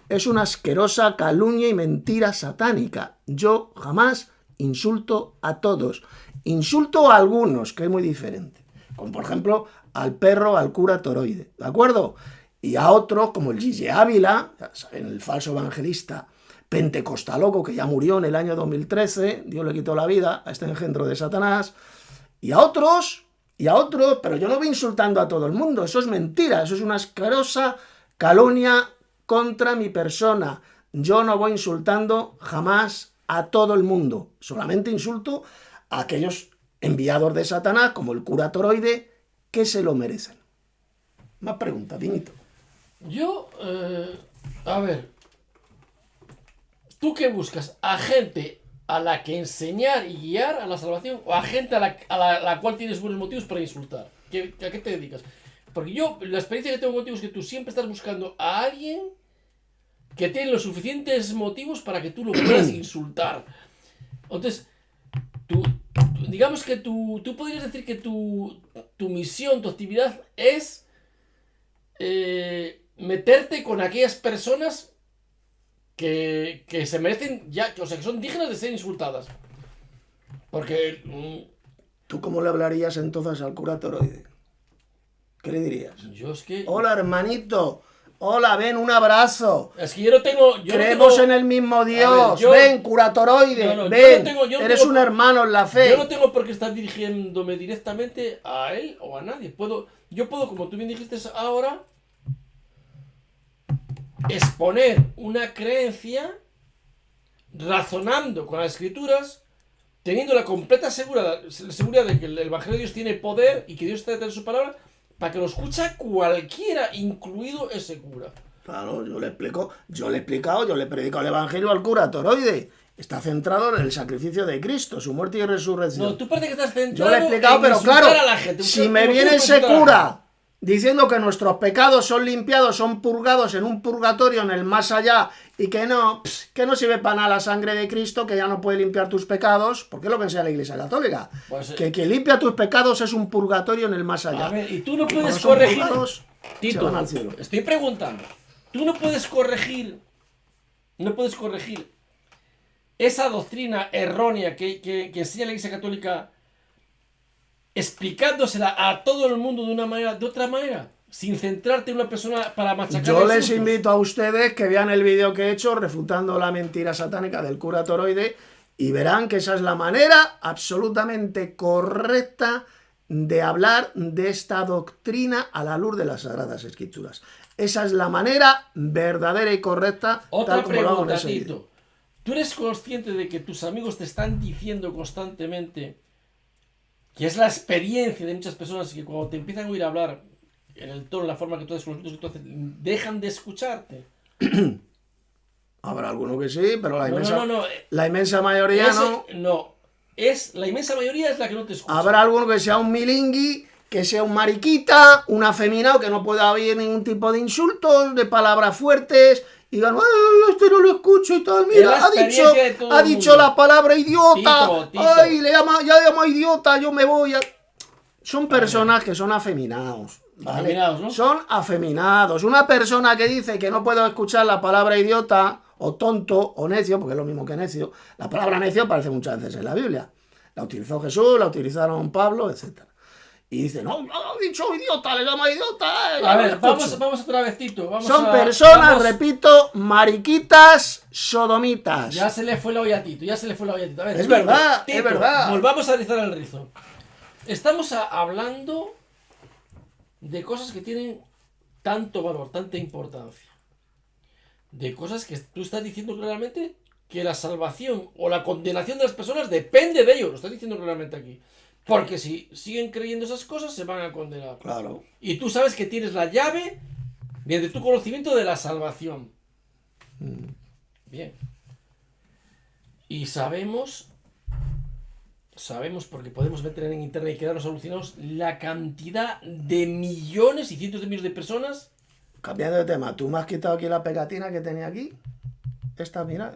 Es una asquerosa calumnia y mentira satánica. Yo jamás insulto a todos. Insulto a algunos, que es muy diferente. Como por ejemplo al perro, al cura toroide, ¿de acuerdo? Y a otros, como el Gigi Ávila, el falso evangelista pentecostaloco que ya murió en el año 2013, Dios le quitó la vida a este engendro de Satanás, y a otros, pero yo no voy insultando a todo el mundo, eso es mentira, eso es una asquerosa calumnia contra mi persona. Yo no voy insultando jamás a todo el mundo, solamente insulto a aquellos enviados de Satanás, como el cura toroide, que se lo merecen. Más preguntas, Dinito. Yo, a ver, ¿tú qué buscas? ¿A gente a la que enseñar y guiar a la salvación, o a gente a la cual tienes buenos motivos para insultar? ¿A qué te dedicas? Porque yo, la experiencia que tengo contigo es que tú siempre estás buscando a alguien que tiene los suficientes motivos para que tú lo puedas insultar. Entonces, digamos que tú podrías decir que tu misión, tu actividad es meterte con aquellas personas que se merecen ya, o sea, que son dignas de ser insultadas. Porque ¿tú cómo le hablarías entonces al cura toroide? ¿Qué le dirías? Yo es que... Hola, hermanito. Hola, ven, un abrazo. Es que yo no tengo... Creemos en el mismo Dios. Ven, cura toroide. Ven, eres un hermano en la fe. Yo no tengo por qué estar dirigiéndome directamente a él o a nadie. Yo puedo, como tú bien dijiste ahora, exponer una creencia razonando con las escrituras, teniendo la completa seguridad de que el Evangelio de Dios tiene poder y que Dios está detrás de su palabra, para que lo escucha cualquiera, incluido ese cura. Claro, yo le he predicado el Evangelio al cura toroide. Está centrado en el sacrificio de Cristo, su muerte y resurrección. No, tú parece que estás centrado. Yo le he explicado, pero claro, si me viene ese cura diciendo que nuestros pecados son limpiados, son purgados en un purgatorio en el más allá, y que no sirve para nada la sangre de Cristo, que ya no puede limpiar tus pecados, porque es lo que enseña la Iglesia Católica, pues, que limpia tus pecados es un purgatorio en el más allá. A ver, y tú no puedes corregir, Tito, van al cielo. Estoy preguntando, tú no puedes corregir esa doctrina errónea que enseña la Iglesia Católica, explicándosela a todo el mundo de otra manera, sin centrarte en una persona para machacar. Yo les invito a ustedes que vean el vídeo que he hecho refutando la mentira satánica del cura toroide, y verán que esa es la manera absolutamente correcta de hablar de esta doctrina a la luz de las Sagradas Escrituras. Esa es la manera verdadera y correcta. Otra tal como pregunta, lo hago en ese Tito. vídeo. ¿Tú eres consciente de que tus amigos te están diciendo constantemente, que es la experiencia de muchas personas, que cuando te empiezan a oír hablar en el tono, en la forma que tú haces, con los gritos que tú haces, dejan de escucharte? Habrá alguno que sí, pero la inmensa mayoría la inmensa mayoría es la que no te escucha. Habrá alguno que sea un milingui, que sea un mariquita, un afeminado, que no pueda oír ningún tipo de insultos, de palabras fuertes, y digan, ay, este no lo escucho y tal, mira, ha dicho la palabra idiota, Tito. Ay, ya llama idiota, yo me voy a... Son personas que son afeminados, ¿vale? Afeminados, ¿no? Son afeminados. Una persona que dice que no puedo escuchar la palabra idiota, o tonto, o necio, porque es lo mismo que necio. La palabra necio aparece muchas veces en la Biblia. La utilizó Jesús, la utilizaron Pablo, etc. Y dicen, no, no, ha dicho idiota, le llama idiota. A ver, vamos otra vez, Tito. Son personas, repito, mariquitas, sodomitas. Ya se le fue la olla a Tito, A ver, Es Tito, verdad, Tito, es verdad. Volvamos a rizar el rizo. Estamos hablando de cosas que tienen tanto valor, tanta importancia. De cosas que tú estás diciendo claramente que la salvación o la condenación de las personas depende de ello. Lo estás diciendo claramente aquí. Porque si siguen creyendo esas cosas, se van a condenar. Claro. Y tú sabes que tienes la llave desde tu conocimiento de la salvación. Bien. Y sabemos porque podemos meter en internet y quedarnos alucinados la cantidad de millones y cientos de millones de personas. Cambiando de tema, tú me has quitado aquí la pegatina que tenía aquí. Esta, mira,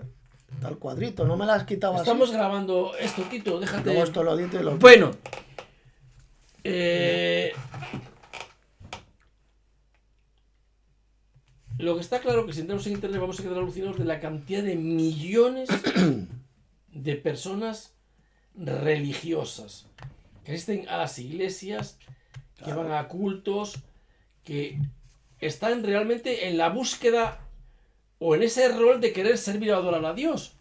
está el cuadrito, no me la has quitado Estamos así. grabando esto, Tito, déjate. Luego esto lo edito y lo... Bueno. Lo que está claro que si entramos en internet vamos a quedar alucinados de la cantidad de millones de personas religiosas que asisten a las iglesias, que van a cultos, que están realmente en la búsqueda o en ese rol de querer servir o adorar a Dios.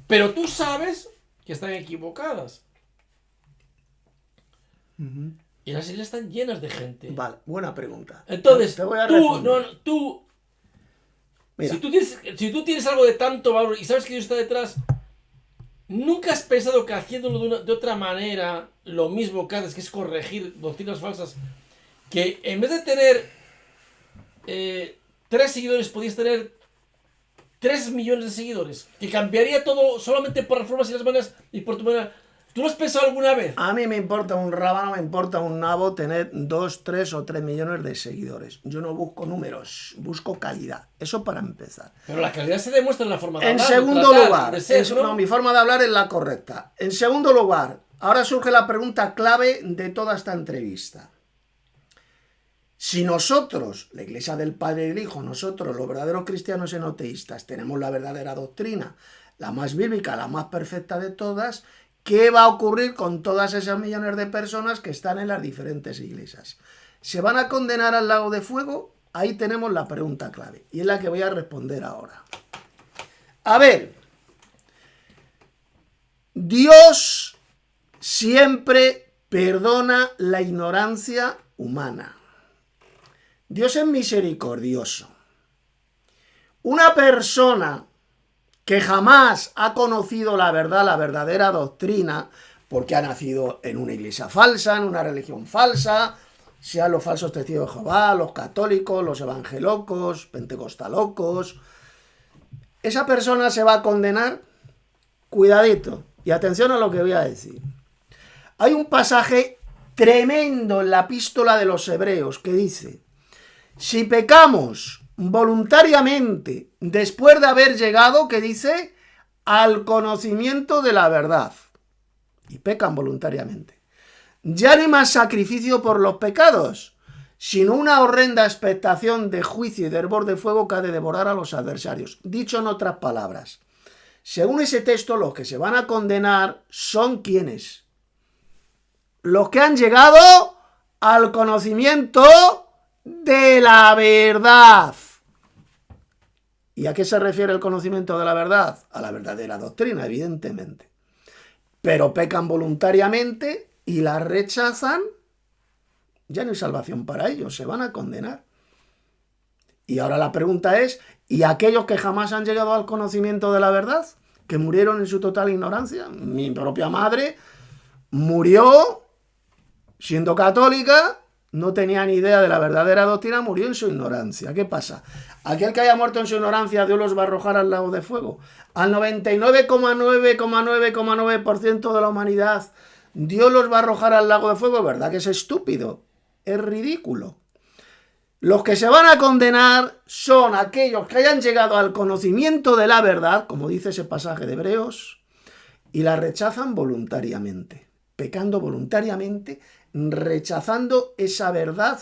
Pero tú sabes que están equivocadas. Y las iglesias están llenas de gente. Vale, buena pregunta. Entonces, te voy a tú Mira. si tú tienes algo de tanto valor y sabes que Dios está detrás, ¿nunca has pensado que haciéndolo de otra manera, lo mismo que haces, que es corregir doctrinas falsas, que en vez de tener 3 seguidores, podías tener 3 millones de seguidores? Que cambiaría todo solamente por las formas y las maneras y por tu manera. ¿Tú lo has pensado alguna vez? A mí me importa un rábano, me importa un nabo tener 2, 3 o 3 millones de seguidores. Yo no busco números, busco calidad. Eso para empezar. Pero la calidad se demuestra en la forma de En hablar, segundo de tratar, lugar, de ser, ¿no? mi forma de hablar es la correcta. En segundo lugar, ahora surge la pregunta clave de toda esta entrevista. Si nosotros, la Iglesia del Padre y del Hijo, nosotros, los verdaderos cristianos enoteístas, tenemos la verdadera doctrina, la más bíblica, la más perfecta de todas, ¿qué va a ocurrir con todas esas millones de personas que están en las diferentes iglesias? ¿Se van a condenar al lago de fuego? Ahí tenemos la pregunta clave, y es la que voy a responder ahora. A ver, Dios siempre perdona la ignorancia humana. Dios es misericordioso. Una persona que jamás ha conocido la verdad, la verdadera doctrina, porque ha nacido en una iglesia falsa, en una religión falsa, sean los falsos testigos de Jehová, los católicos, los evangelocos, pentecostalocos, esa persona se va a condenar. Cuidadito, y atención a lo que voy a decir. Hay un pasaje tremendo en la epístola de los Hebreos que dice: si pecamos voluntariamente después de haber llegado, que dice, al conocimiento de la verdad, y pecan voluntariamente, ya no hay más sacrificio por los pecados, sino una horrenda expectación de juicio y de hervor de fuego que ha de devorar a los adversarios. Dicho en otras palabras, según ese texto, los que se van a condenar son ¿quiénes? Los que han llegado al conocimiento de la verdad. ¿Y a qué se refiere el conocimiento de la verdad? A la verdadera doctrina, evidentemente. Pero pecan voluntariamente y la rechazan, ya no hay salvación para ellos, se van a condenar. Y ahora la pregunta es, ¿y aquellos que jamás han llegado al conocimiento de la verdad? Que murieron en su total ignorancia. Mi propia madre murió siendo católica, no tenía ni idea de la verdadera doctrina, murió en su ignorancia. ¿Qué pasa? Aquel que haya muerto en su ignorancia, Dios los va a arrojar al lago de fuego. Al 99,9,9,9% de la humanidad, Dios los va a arrojar al lago de fuego. ¿Verdad que es estúpido? Es ridículo. Los que se van a condenar son aquellos que hayan llegado al conocimiento de la verdad, como dice ese pasaje de Hebreos, y la rechazan voluntariamente, pecando voluntariamente, rechazando esa verdad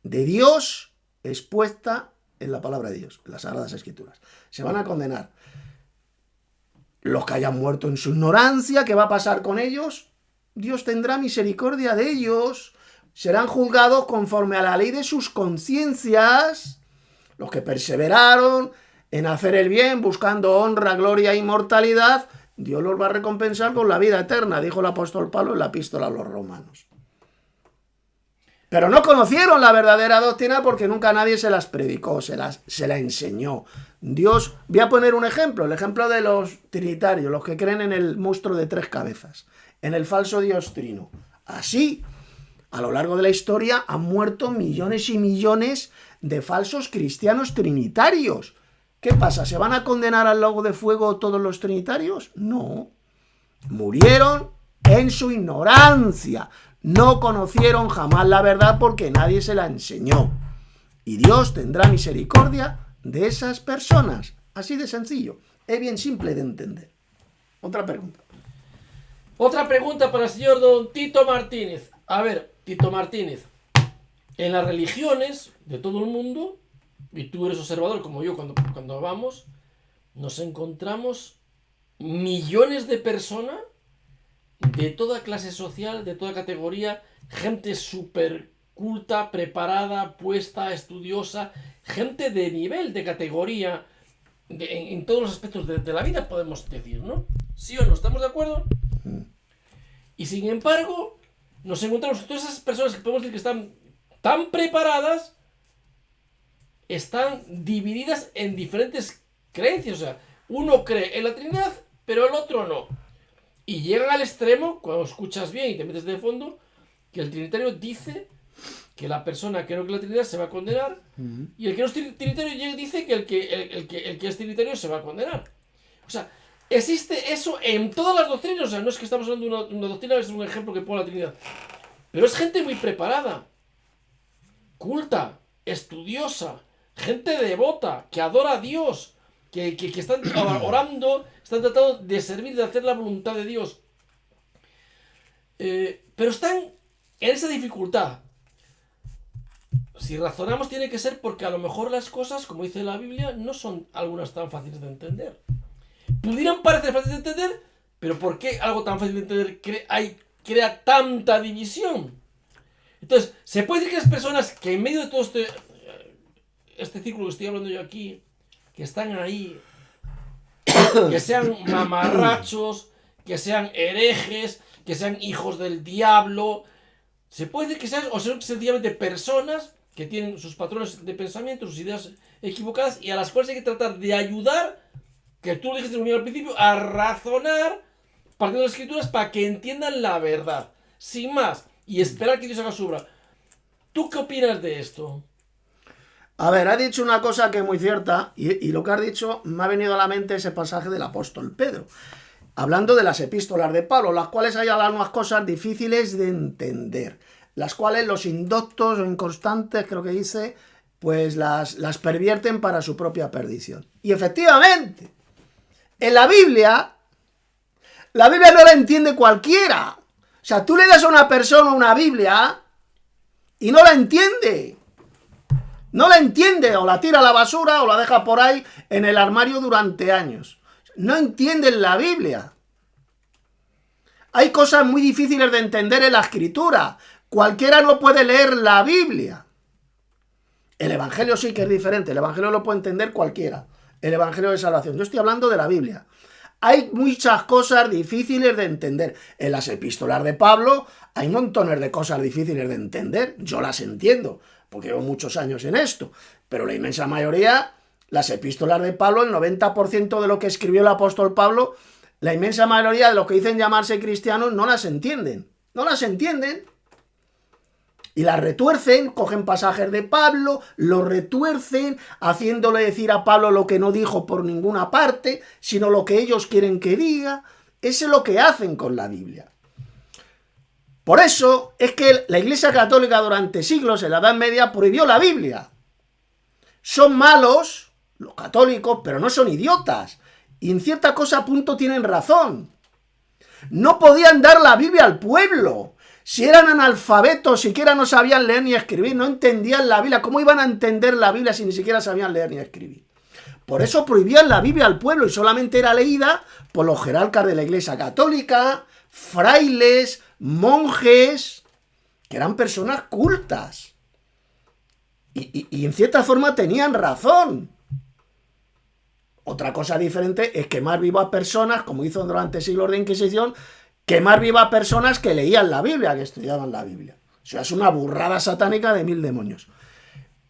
de Dios expuesta en la palabra de Dios, en las Sagradas Escrituras. Se van a condenar los que hayan muerto en su ignorancia. ¿Qué va a pasar con ellos? Dios tendrá misericordia de ellos. Serán juzgados conforme a la ley de sus conciencias. Los que perseveraron en hacer el bien, buscando honra, gloria e inmortalidad, Dios los va a recompensar con la vida eterna, dijo el apóstol Pablo en la epístola a los romanos. Pero no conocieron la verdadera doctrina porque nunca nadie se las predicó, se la enseñó. Dios, voy a poner un ejemplo, el ejemplo de los trinitarios, los que creen en el monstruo de 3 cabezas, en el falso Dios trino. Así, a lo largo de la historia han muerto millones y millones de falsos cristianos trinitarios. ¿Qué pasa? ¿Se van a condenar al lago de fuego todos los trinitarios? No. Murieron en su ignorancia. No conocieron jamás la verdad porque nadie se la enseñó. Y Dios tendrá misericordia de esas personas. Así de sencillo. Es bien simple de entender. Otra pregunta. Otra pregunta para el señor don Tito Martínez. A ver, Tito Martínez. En las religiones de todo el mundo, y tú eres observador como yo cuando vamos, nos encontramos millones de personas de toda clase social, de toda categoría, gente súper culta, preparada, puesta, estudiosa, gente de nivel, de categoría, en todos los aspectos de la vida, podemos decir, ¿no? ¿Sí o no? ¿Estamos de acuerdo? Y sin embargo, nos encontramos con todas esas personas que podemos decir que están tan preparadas, están divididas en diferentes creencias. O sea, uno cree en la Trinidad, pero el otro no. Y llegan al extremo, cuando escuchas bien y te metes de fondo, que el trinitario dice que la persona que no cree en la Trinidad se va a condenar, y el que no es trinitario dice que el que es trinitario se va a condenar. O sea, existe eso en todas las doctrinas. O sea, no es que estamos hablando de una doctrina, es un ejemplo que pone la Trinidad. Pero es gente muy preparada, culta, estudiosa, gente devota, que adora a Dios, que están orando, están tratando de servir, de hacer la voluntad de Dios. Pero están en esa dificultad. Si razonamos, tiene que ser porque a lo mejor las cosas, como dice la Biblia, no son algunas tan fáciles de entender. Pudieran parecer fáciles de entender, pero ¿por qué algo tan fácil de entender crea tanta división? Entonces, se puede decir que las personas que en medio de todo este círculo que estoy hablando yo aquí, que están ahí, que sean mamarrachos, que sean herejes, que sean hijos del diablo, se puede decir que sean, o son sencillamente personas que tienen sus patrones de pensamiento, sus ideas equivocadas, y a las cuales hay que tratar de ayudar, que tú lo dijiste al principio, a razonar partiendo de las escrituras para que entiendan la verdad, sin más, y esperar que Dios haga su obra. ¿Tú qué opinas de esto? A ver, ha dicho una cosa que es muy cierta, y lo que has dicho me ha venido a la mente ese pasaje del apóstol Pedro, hablando de las epístolas de Pablo, las cuales hay algunas cosas difíciles de entender, las cuales los indoctos o inconstantes, creo que dice, pues las pervierten para su propia perdición. Y efectivamente, en la Biblia no la entiende cualquiera. O sea, tú le das a una persona una Biblia y no la entiende. No la entiende, o la tira a la basura o la deja por ahí en el armario durante años. No entienden la Biblia. Hay cosas muy difíciles de entender en la Escritura. Cualquiera no puede leer la Biblia. El Evangelio sí que es diferente. El Evangelio lo puede entender cualquiera. El Evangelio de salvación. Yo estoy hablando de la Biblia. Hay muchas cosas difíciles de entender. En las epístolas de Pablo hay montones de cosas difíciles de entender. Yo las entiendo, porque llevo muchos años en esto. Pero la inmensa mayoría, las epístolas de Pablo, el 90% de lo que escribió el apóstol Pablo, la inmensa mayoría de los que dicen llamarse cristianos no las entienden. No las entienden. Y las retuercen, cogen pasajes de Pablo, lo retuercen, haciéndole decir a Pablo lo que no dijo por ninguna parte, sino lo que ellos quieren que diga. Eso es lo que hacen con la Biblia. Por eso es que la Iglesia Católica durante siglos, en la Edad Media, prohibió la Biblia. Son malos, los católicos, pero no son idiotas. Y en cierta cosa a punto tienen razón. No podían dar la Biblia al pueblo. Si eran analfabetos, siquiera no sabían leer ni escribir, no entendían la Biblia. ¿Cómo iban a entender la Biblia si ni siquiera sabían leer ni escribir? Por eso prohibían la Biblia al pueblo y solamente era leída por los jerarcas de la Iglesia Católica, frailes, monjes que eran personas cultas. Y en cierta forma tenían razón. Otra cosa diferente es quemar vivas personas, como hizo durante siglos de Inquisición, quemar vivas personas que leían la Biblia, que estudiaban la Biblia. O sea, es una burrada satánica de 1000 demonios.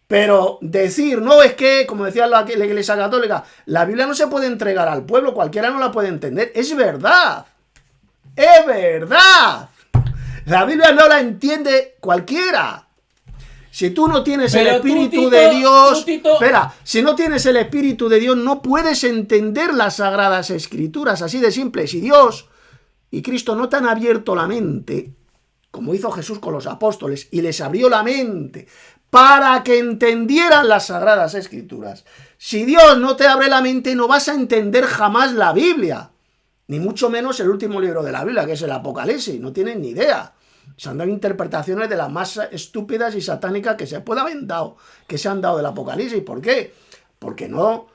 Pero decir, no, es que, como decía la Iglesia Católica, la Biblia no se puede entregar al pueblo, cualquiera no la puede entender. Es verdad. Es verdad. La Biblia no la entiende cualquiera. Si tú no tienes el Espíritu de Dios, espera, si no tienes el Espíritu de Dios, no puedes entender las Sagradas Escrituras, así de simple. Si Dios y Cristo no te han abierto la mente, como hizo Jesús con los apóstoles, y les abrió la mente para que entendieran las Sagradas Escrituras, si Dios no te abre la mente, no vas a entender jamás la Biblia, ni mucho menos el último libro de la Biblia, que es el Apocalipsis. No tienen ni idea. Se han dado interpretaciones de las más estúpidas y satánicas que se han dado del Apocalipsis. ¿Por qué? Porque no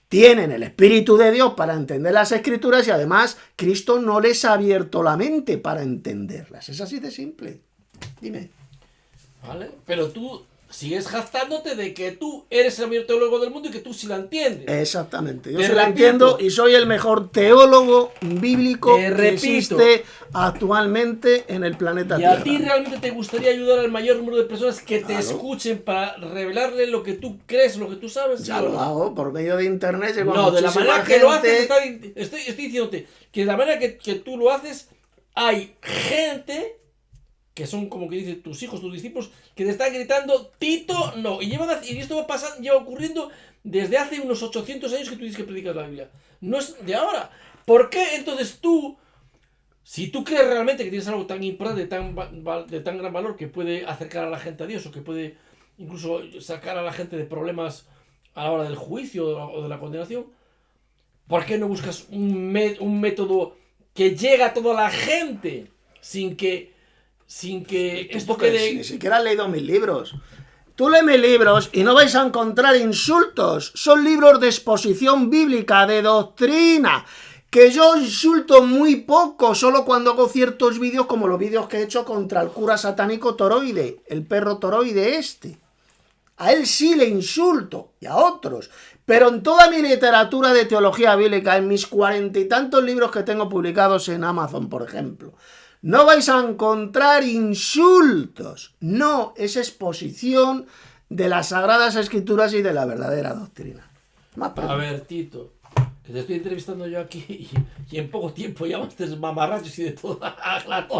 tienen el Espíritu de Dios para entender las Escrituras y además Cristo no les ha abierto la mente para entenderlas. Es así de simple. Dime. Vale, pero tú sigues jactándote de que tú eres el mayor teólogo del mundo y que tú sí la entiendes. Exactamente. Yo sí la entiendo y soy el mejor teólogo bíblico que existe actualmente en el planeta Tierra. ¿Y a ti realmente te gustaría ayudar al mayor número de personas que te escuchen para revelarle lo que tú crees, lo que tú sabes? Ya lo hago por medio de internet. No, de la manera que lo haces, estoy diciéndote que de la manera que tú lo haces, hay gente que son, como que dicen tus hijos, tus discípulos, que te están gritando, Tito, no. Y esto lleva ocurriendo desde hace unos 800 años que tú dices que predicas la Biblia. No es de ahora. ¿Por qué entonces tú, si tú crees realmente que tienes algo tan importante, de tan gran valor, que puede acercar a la gente a Dios, o que puede incluso sacar a la gente de problemas a la hora del juicio o de la condenación, ¿por qué no buscas un método que llegue a toda la gente sin que esto quede... Ni siquiera has leído mis libros. Tú lees mis libros y no vais a encontrar insultos. Son libros de exposición bíblica, de doctrina. Que yo insulto muy poco, solo cuando hago ciertos vídeos, como los vídeos que he hecho contra el cura satánico Toroide, el perro Toroide este. A él sí le insulto, y a otros. Pero en toda mi literatura de teología bíblica, en mis 40 y tantos libros que tengo publicados en Amazon, por ejemplo, no vais a encontrar insultos. No, es exposición de las Sagradas Escrituras y de la verdadera doctrina. A ver, Tito, que te estoy entrevistando yo aquí y en poco tiempo ya estos mamarrachos y de toda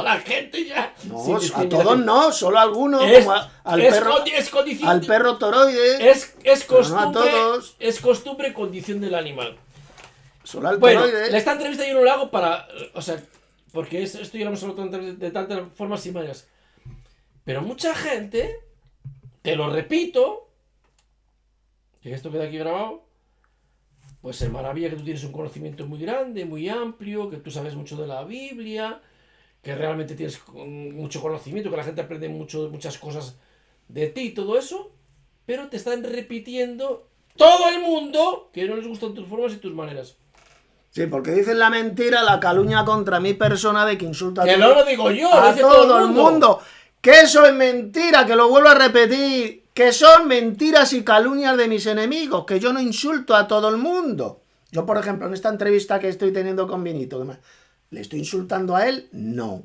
la gente ya. No, a todos no, solo a algunos. Como al perro Toroide. Es costumbre, no a todos. Es costumbre, condición del animal. Solo al Toroide. Bueno, esta entrevista yo no la hago para... O sea, porque esto ya lo hemos hablado de tantas formas y maneras. Pero mucha gente, te lo repito, que esto queda aquí grabado, pues se maravilla que tú tienes un conocimiento muy grande, muy amplio, que tú sabes mucho de la Biblia, que realmente tienes mucho conocimiento, que la gente aprende muchas cosas de ti y todo eso, pero te están repitiendo todo el mundo que no les gustan tus formas y tus maneras. Sí, porque dicen la mentira, la calumnia contra mi persona de que insulta que no lo digo yo, a todo el mundo. Que eso es mentira, que lo vuelvo a repetir. Que son mentiras y calumnias de mis enemigos, que yo no insulto a todo el mundo. Yo, por ejemplo, en esta entrevista que estoy teniendo con Vinito, ¿le estoy insultando a él? No.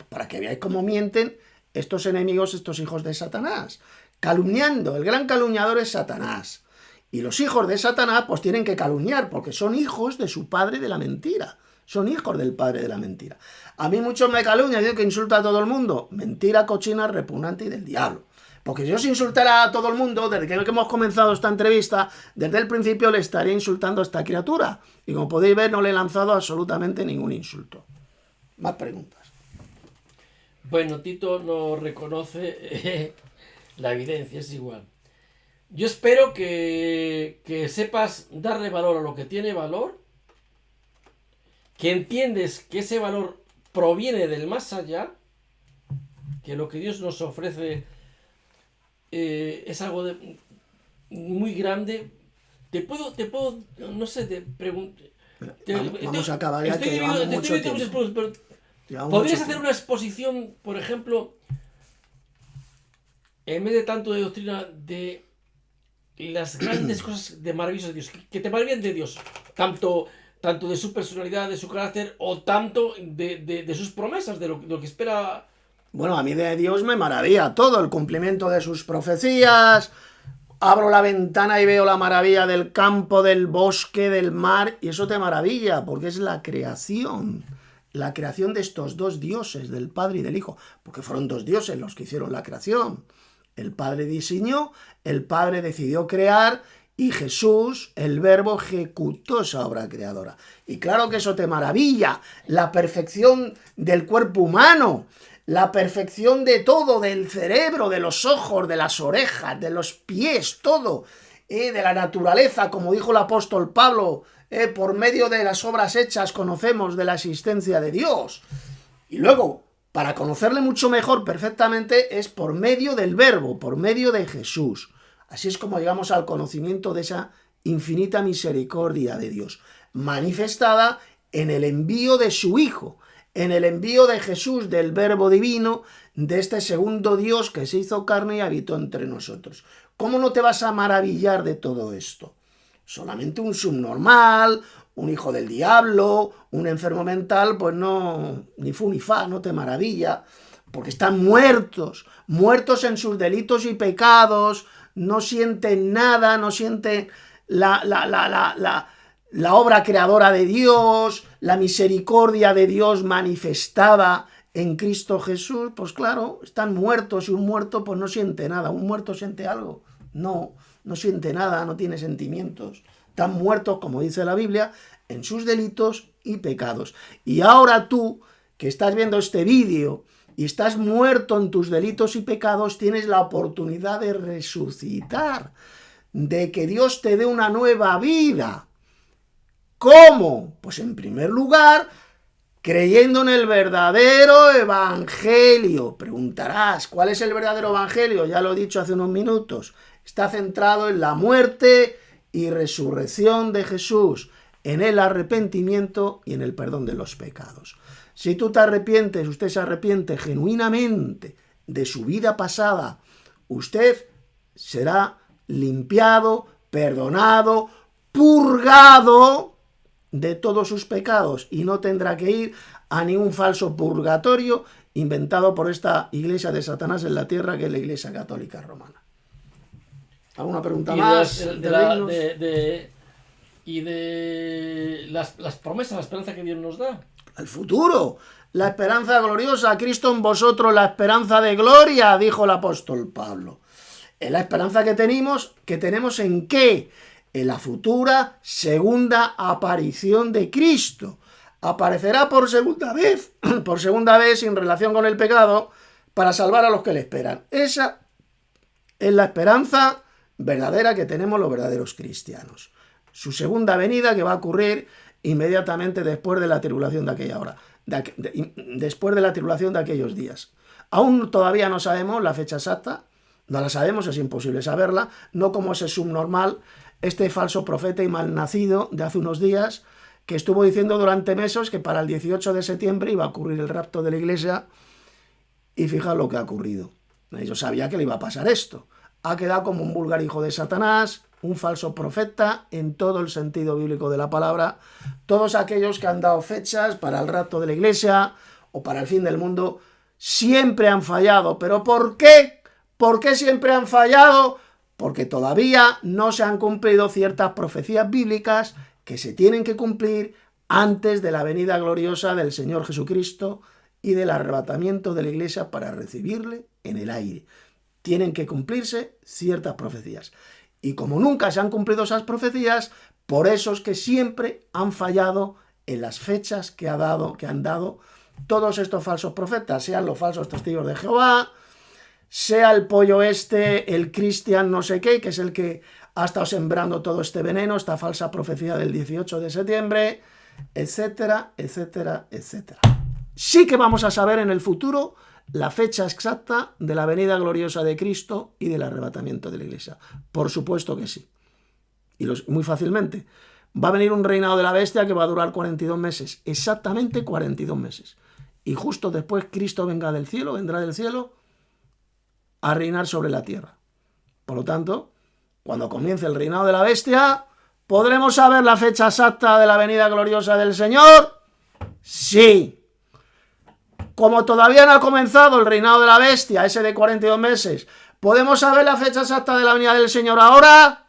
Para que veáis cómo mienten estos enemigos, estos hijos de Satanás. Calumniando, el gran calumniador es Satanás. Y los hijos de Satanás pues tienen que calumniar, porque son hijos de su padre de la mentira. Son hijos del padre de la mentira. A mí muchos me calumnian, digo que insulta a todo el mundo. Mentira, cochina, repugnante y del diablo. Porque yo si insultara a todo el mundo, desde que hemos comenzado esta entrevista, desde el principio le estaría insultando a esta criatura. Y como podéis ver, no le he lanzado absolutamente ningún insulto. Más preguntas. Bueno, Tito no reconoce la evidencia, es igual. Yo espero que sepas darle valor a lo que tiene valor, que entiendes que ese valor proviene del más allá, que lo que Dios nos ofrece es algo muy grande. Te puedo, no sé, te pregunto. Vamos a acabar ya, que llevamos mucho tiempo. Llevamos ¿Podrías mucho hacer tiempo. una exposición, por ejemplo, en vez de tanto de doctrina, de las grandes cosas de maravillosas de Dios, que te maravillan de Dios, tanto de su personalidad, de su carácter, o tanto de sus promesas, de lo que espera? Bueno, a mí de Dios me maravilla todo, el cumplimiento de sus profecías. Abro la ventana y veo la maravilla del campo, del bosque, del mar, y eso te maravilla, porque es la creación de estos dos dioses, del Padre y del Hijo, porque fueron dos dioses los que hicieron la creación. El Padre diseñó, el Padre decidió crear, y Jesús, el Verbo, ejecutó esa obra creadora. Y claro que eso te maravilla, la perfección del cuerpo humano, la perfección de todo, del cerebro, de los ojos, de las orejas, de los pies, todo, de la naturaleza, como dijo el apóstol Pablo, por medio de las obras hechas conocemos de la existencia de Dios. Y luego, para conocerle mucho mejor, perfectamente, es por medio del Verbo, por medio de Jesús. Así es como llegamos al conocimiento de esa infinita misericordia de Dios, manifestada en el envío de su Hijo, en el envío de Jesús, del Verbo divino, de este segundo Dios que se hizo carne y habitó entre nosotros. ¿Cómo no te vas a maravillar de todo esto? Solamente un subnormal, un hijo del diablo, un enfermo mental, pues no, ni fu ni fa, no te maravilla, porque están muertos en sus delitos y pecados, no sienten nada, no sienten la obra creadora de Dios, la misericordia de Dios manifestada en Cristo Jesús. Pues claro, están muertos, y un muerto pues no siente nada. ¿Un muerto siente algo? No siente nada, no tiene sentimientos. Están muertos, como dice la Biblia, en sus delitos y pecados. Y ahora tú, que estás viendo este vídeo y estás muerto en tus delitos y pecados, tienes la oportunidad de resucitar, de que Dios te dé una nueva vida. ¿Cómo? Pues en primer lugar, creyendo en el verdadero evangelio. Preguntarás, ¿cuál es el verdadero evangelio? Ya lo he dicho hace unos minutos. Está centrado en la muerte y resurrección de Jesús, en el arrepentimiento y en el perdón de los pecados. Si tú te arrepientes, usted se arrepiente genuinamente de su vida pasada, usted será limpiado, perdonado, purgado de todos sus pecados, y no tendrá que ir a ningún falso purgatorio inventado por esta iglesia de Satanás en la tierra, que es la Iglesia Católica Romana. ¿Alguna pregunta más? Y de las promesas, la esperanza que Dios nos da. El futuro, la esperanza gloriosa, Cristo en vosotros, la esperanza de gloria, dijo el apóstol Pablo. Es la esperanza que tenemos ¿en qué? En la futura segunda aparición de Cristo. Aparecerá por segunda vez en relación con el pecado, para salvar a los que le esperan. Esa es la esperanza verdadera que tenemos los verdaderos cristianos. Su segunda venida, que va a ocurrir inmediatamente después de la tribulación de aquella hora, después de la tribulación de aquellos días. Aún todavía no sabemos la fecha exacta, no la sabemos, es imposible saberla, no como ese subnormal, este falso profeta y malnacido de hace unos días, que estuvo diciendo durante meses que para el 18 de septiembre iba a ocurrir el rapto de la iglesia, y fijaos lo que ha ocurrido. Yo sabía que le iba a pasar esto. Ha quedado como un vulgar hijo de Satanás, un falso profeta en todo el sentido bíblico de la palabra. Todos aquellos que han dado fechas para el rapto de la iglesia o para el fin del mundo siempre han fallado. ¿Pero por qué? ¿Por qué siempre han fallado? Porque todavía no se han cumplido ciertas profecías bíblicas que se tienen que cumplir antes de la venida gloriosa del Señor Jesucristo y del arrebatamiento de la iglesia para recibirle en el aire. Tienen que cumplirse ciertas profecías. Y como nunca se han cumplido esas profecías, por eso es que siempre han fallado en las fechas que han dado todos estos falsos profetas, sean los falsos testigos de Jehová, sea el pollo el cristian no sé qué, que es el que ha estado sembrando todo este veneno, esta falsa profecía del 18 de septiembre, etcétera, etcétera, etcétera. Sí que vamos a saber en el futuro la fecha exacta de la venida gloriosa de Cristo y del arrebatamiento de la iglesia. Por supuesto que sí. Y muy fácilmente. Va a venir un reinado de la bestia que va a durar 42 meses. Exactamente 42 meses. y justo después Cristo vendrá del cielo a reinar sobre la tierra. Por lo tanto, cuando comience el reinado de la bestia, ¿podremos saber la fecha exacta de la venida gloriosa del Señor? Sí. Como todavía no ha comenzado el reinado de la bestia, ese de 42 meses, ¿podemos saber la fecha exacta de la venida del Señor ahora?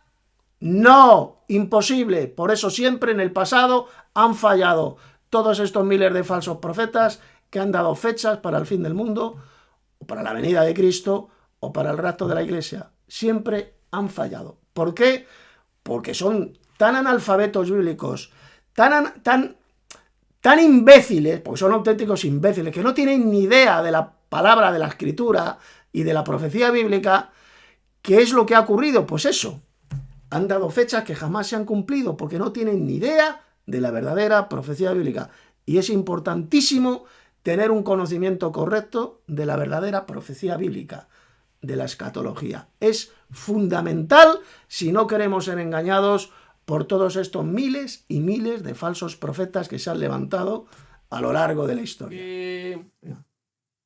No, imposible. Por eso siempre en el pasado han fallado todos estos miles de falsos profetas que han dado fechas para el fin del mundo, o para la venida de Cristo, o para el rapto de la iglesia. Siempre han fallado. ¿Por qué? Porque son tan analfabetos bíblicos, tan imbéciles, porque son auténticos imbéciles, que no tienen ni idea de la palabra de la Escritura y de la profecía bíblica. ¿Qué es lo que ha ocurrido? Pues eso. Han dado fechas que jamás se han cumplido porque no tienen ni idea de la verdadera profecía bíblica. Y es importantísimo tener un conocimiento correcto de la verdadera profecía bíblica, de la escatología. Es fundamental si no queremos ser engañados por todos estos miles y miles de falsos profetas que se han levantado a lo largo de la historia. Venga,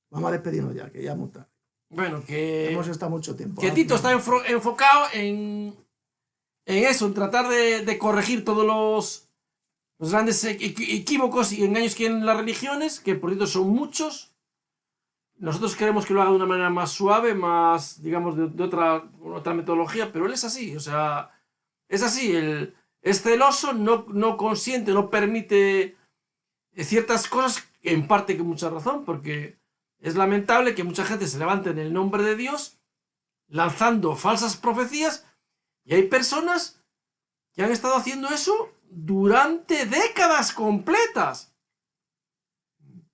vamos a despedirnos ya, que ya es muy tarde. Bueno, que hemos estado mucho tiempo. Que Tito está enfocado en eso, en tratar de corregir todos los grandes equívocos y engaños que hay en las religiones, que por cierto son muchos. Nosotros queremos que lo haga de una manera más suave, más, digamos, de otra metodología, pero él es así, o sea, es así, él es celoso, no consiente, no permite ciertas cosas, en parte con mucha razón, porque es lamentable que mucha gente se levante en el nombre de Dios lanzando falsas profecías, y hay personas que han estado haciendo eso durante décadas completas.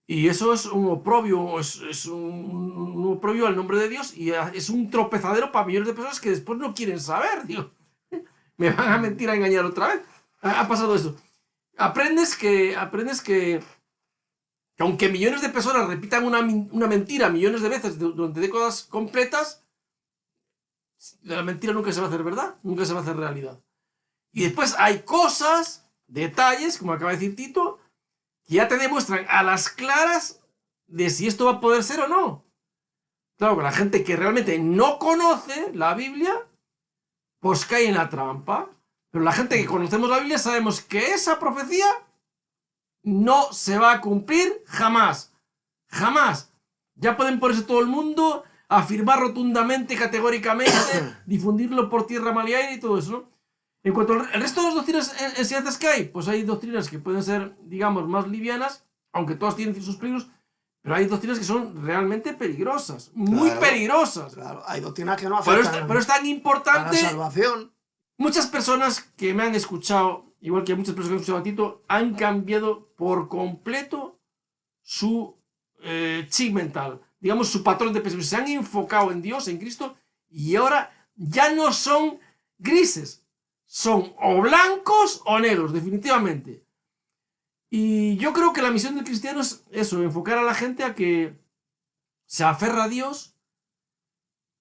Y eso es un oprobio, es un oprobio al nombre de Dios, y es un tropezadero para millones de personas que después no quieren saber. Digo, me van a mentir, a engañar otra vez. Ha pasado eso. Aprendes que aunque millones de personas repitan una mentira millones de veces durante décadas completas, la mentira nunca se va a hacer verdad, nunca se va a hacer realidad. Y después hay cosas, detalles, como acaba de decir Tito, que ya te demuestran a las claras de si esto va a poder ser o no. Claro, que la gente que realmente no conoce la Biblia, pues cae en la trampa. Pero la gente que conocemos la Biblia sabemos que esa profecía no se va a cumplir jamás. Jamás. Ya pueden ponerse todo el mundo a afirmar rotundamente, categóricamente, difundirlo por tierra, mar y aire y todo eso, ¿no? En cuanto al resto de las doctrinas enseñanzas que hay, pues hay doctrinas que pueden ser, digamos, más livianas, aunque todas tienen sus peligros, pero hay doctrinas que son realmente peligrosas, muy peligrosas. Claro, hay doctrinas que no afectan pero es tan importante. A la salvación. Muchas personas que me han escuchado, igual que muchas personas que han escuchado a Tito, han cambiado por completo su chip mental, digamos, su patrón de pensamiento. Se han enfocado en Dios, en Cristo, y ahora ya no son grises. Son o blancos o negros, definitivamente. Y yo creo que la misión del cristiano es eso, enfocar a la gente a que se aferra a Dios,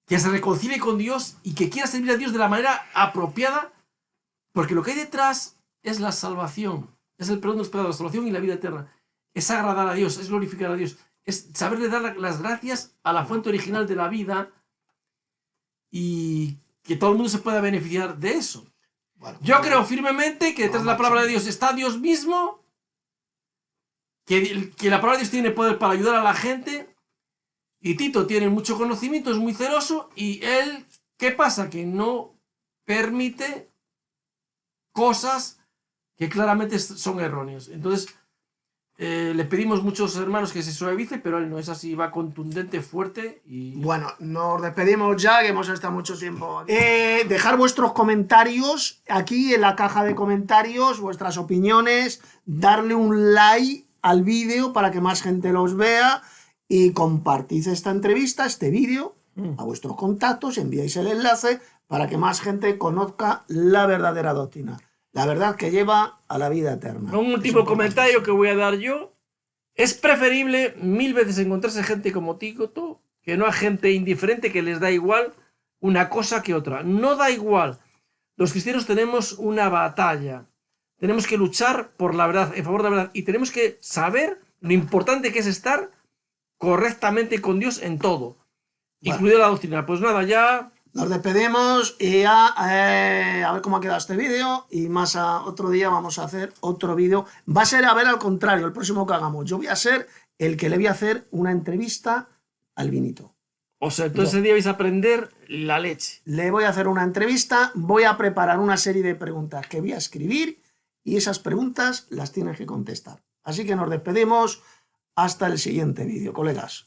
que se reconcilie con Dios y que quiera servir a Dios de la manera apropiada, porque lo que hay detrás es la salvación, es el perdón de los pecados, la salvación y la vida eterna. Es agradar a Dios, es glorificar a Dios, es saberle dar las gracias a la fuente original de la vida y que todo el mundo se pueda beneficiar de eso. Bueno, yo creo firmemente que detrás de la palabra de Dios está Dios mismo, que la palabra de Dios tiene poder para ayudar a la gente, y Tito tiene mucho conocimiento, es muy celoso, y él, ¿qué pasa? Que no permite cosas que claramente son erróneas. Entonces, le pedimos muchos hermanos que se suavice, pero él no es así, va contundente, fuerte y... Bueno, nos despedimos ya, que hemos estado mucho tiempo aquí. Dejar vuestros comentarios aquí en la caja de comentarios, vuestras opiniones, darle un like al vídeo para que más gente los vea y compartid esta entrevista, este vídeo, a vuestros contactos, enviáis el enlace para que más gente conozca la verdadera doctrina. La verdad que lleva a la vida eterna. Un último comentario que voy a dar yo. Es preferible 1000 veces encontrarse gente como Tito que no a gente indiferente que les da igual una cosa que otra. No da igual. Los cristianos tenemos una batalla. Tenemos que luchar por la verdad, en favor de la verdad. Y tenemos que saber lo importante que es estar correctamente con Dios en todo, Bueno. incluida la doctrina. Pues nada, ya... Nos despedimos y ya a ver cómo ha quedado este vídeo y más otro día vamos a hacer otro vídeo. Va a ser, a ver, al contrario, el próximo que hagamos. Yo voy a ser el que le voy a hacer una entrevista al vinito. O sea, entonces ese día vais a aprender la leche. Le voy a hacer una entrevista, voy a preparar una serie de preguntas que voy a escribir y esas preguntas las tienes que contestar. Así que nos despedimos hasta el siguiente vídeo, colegas.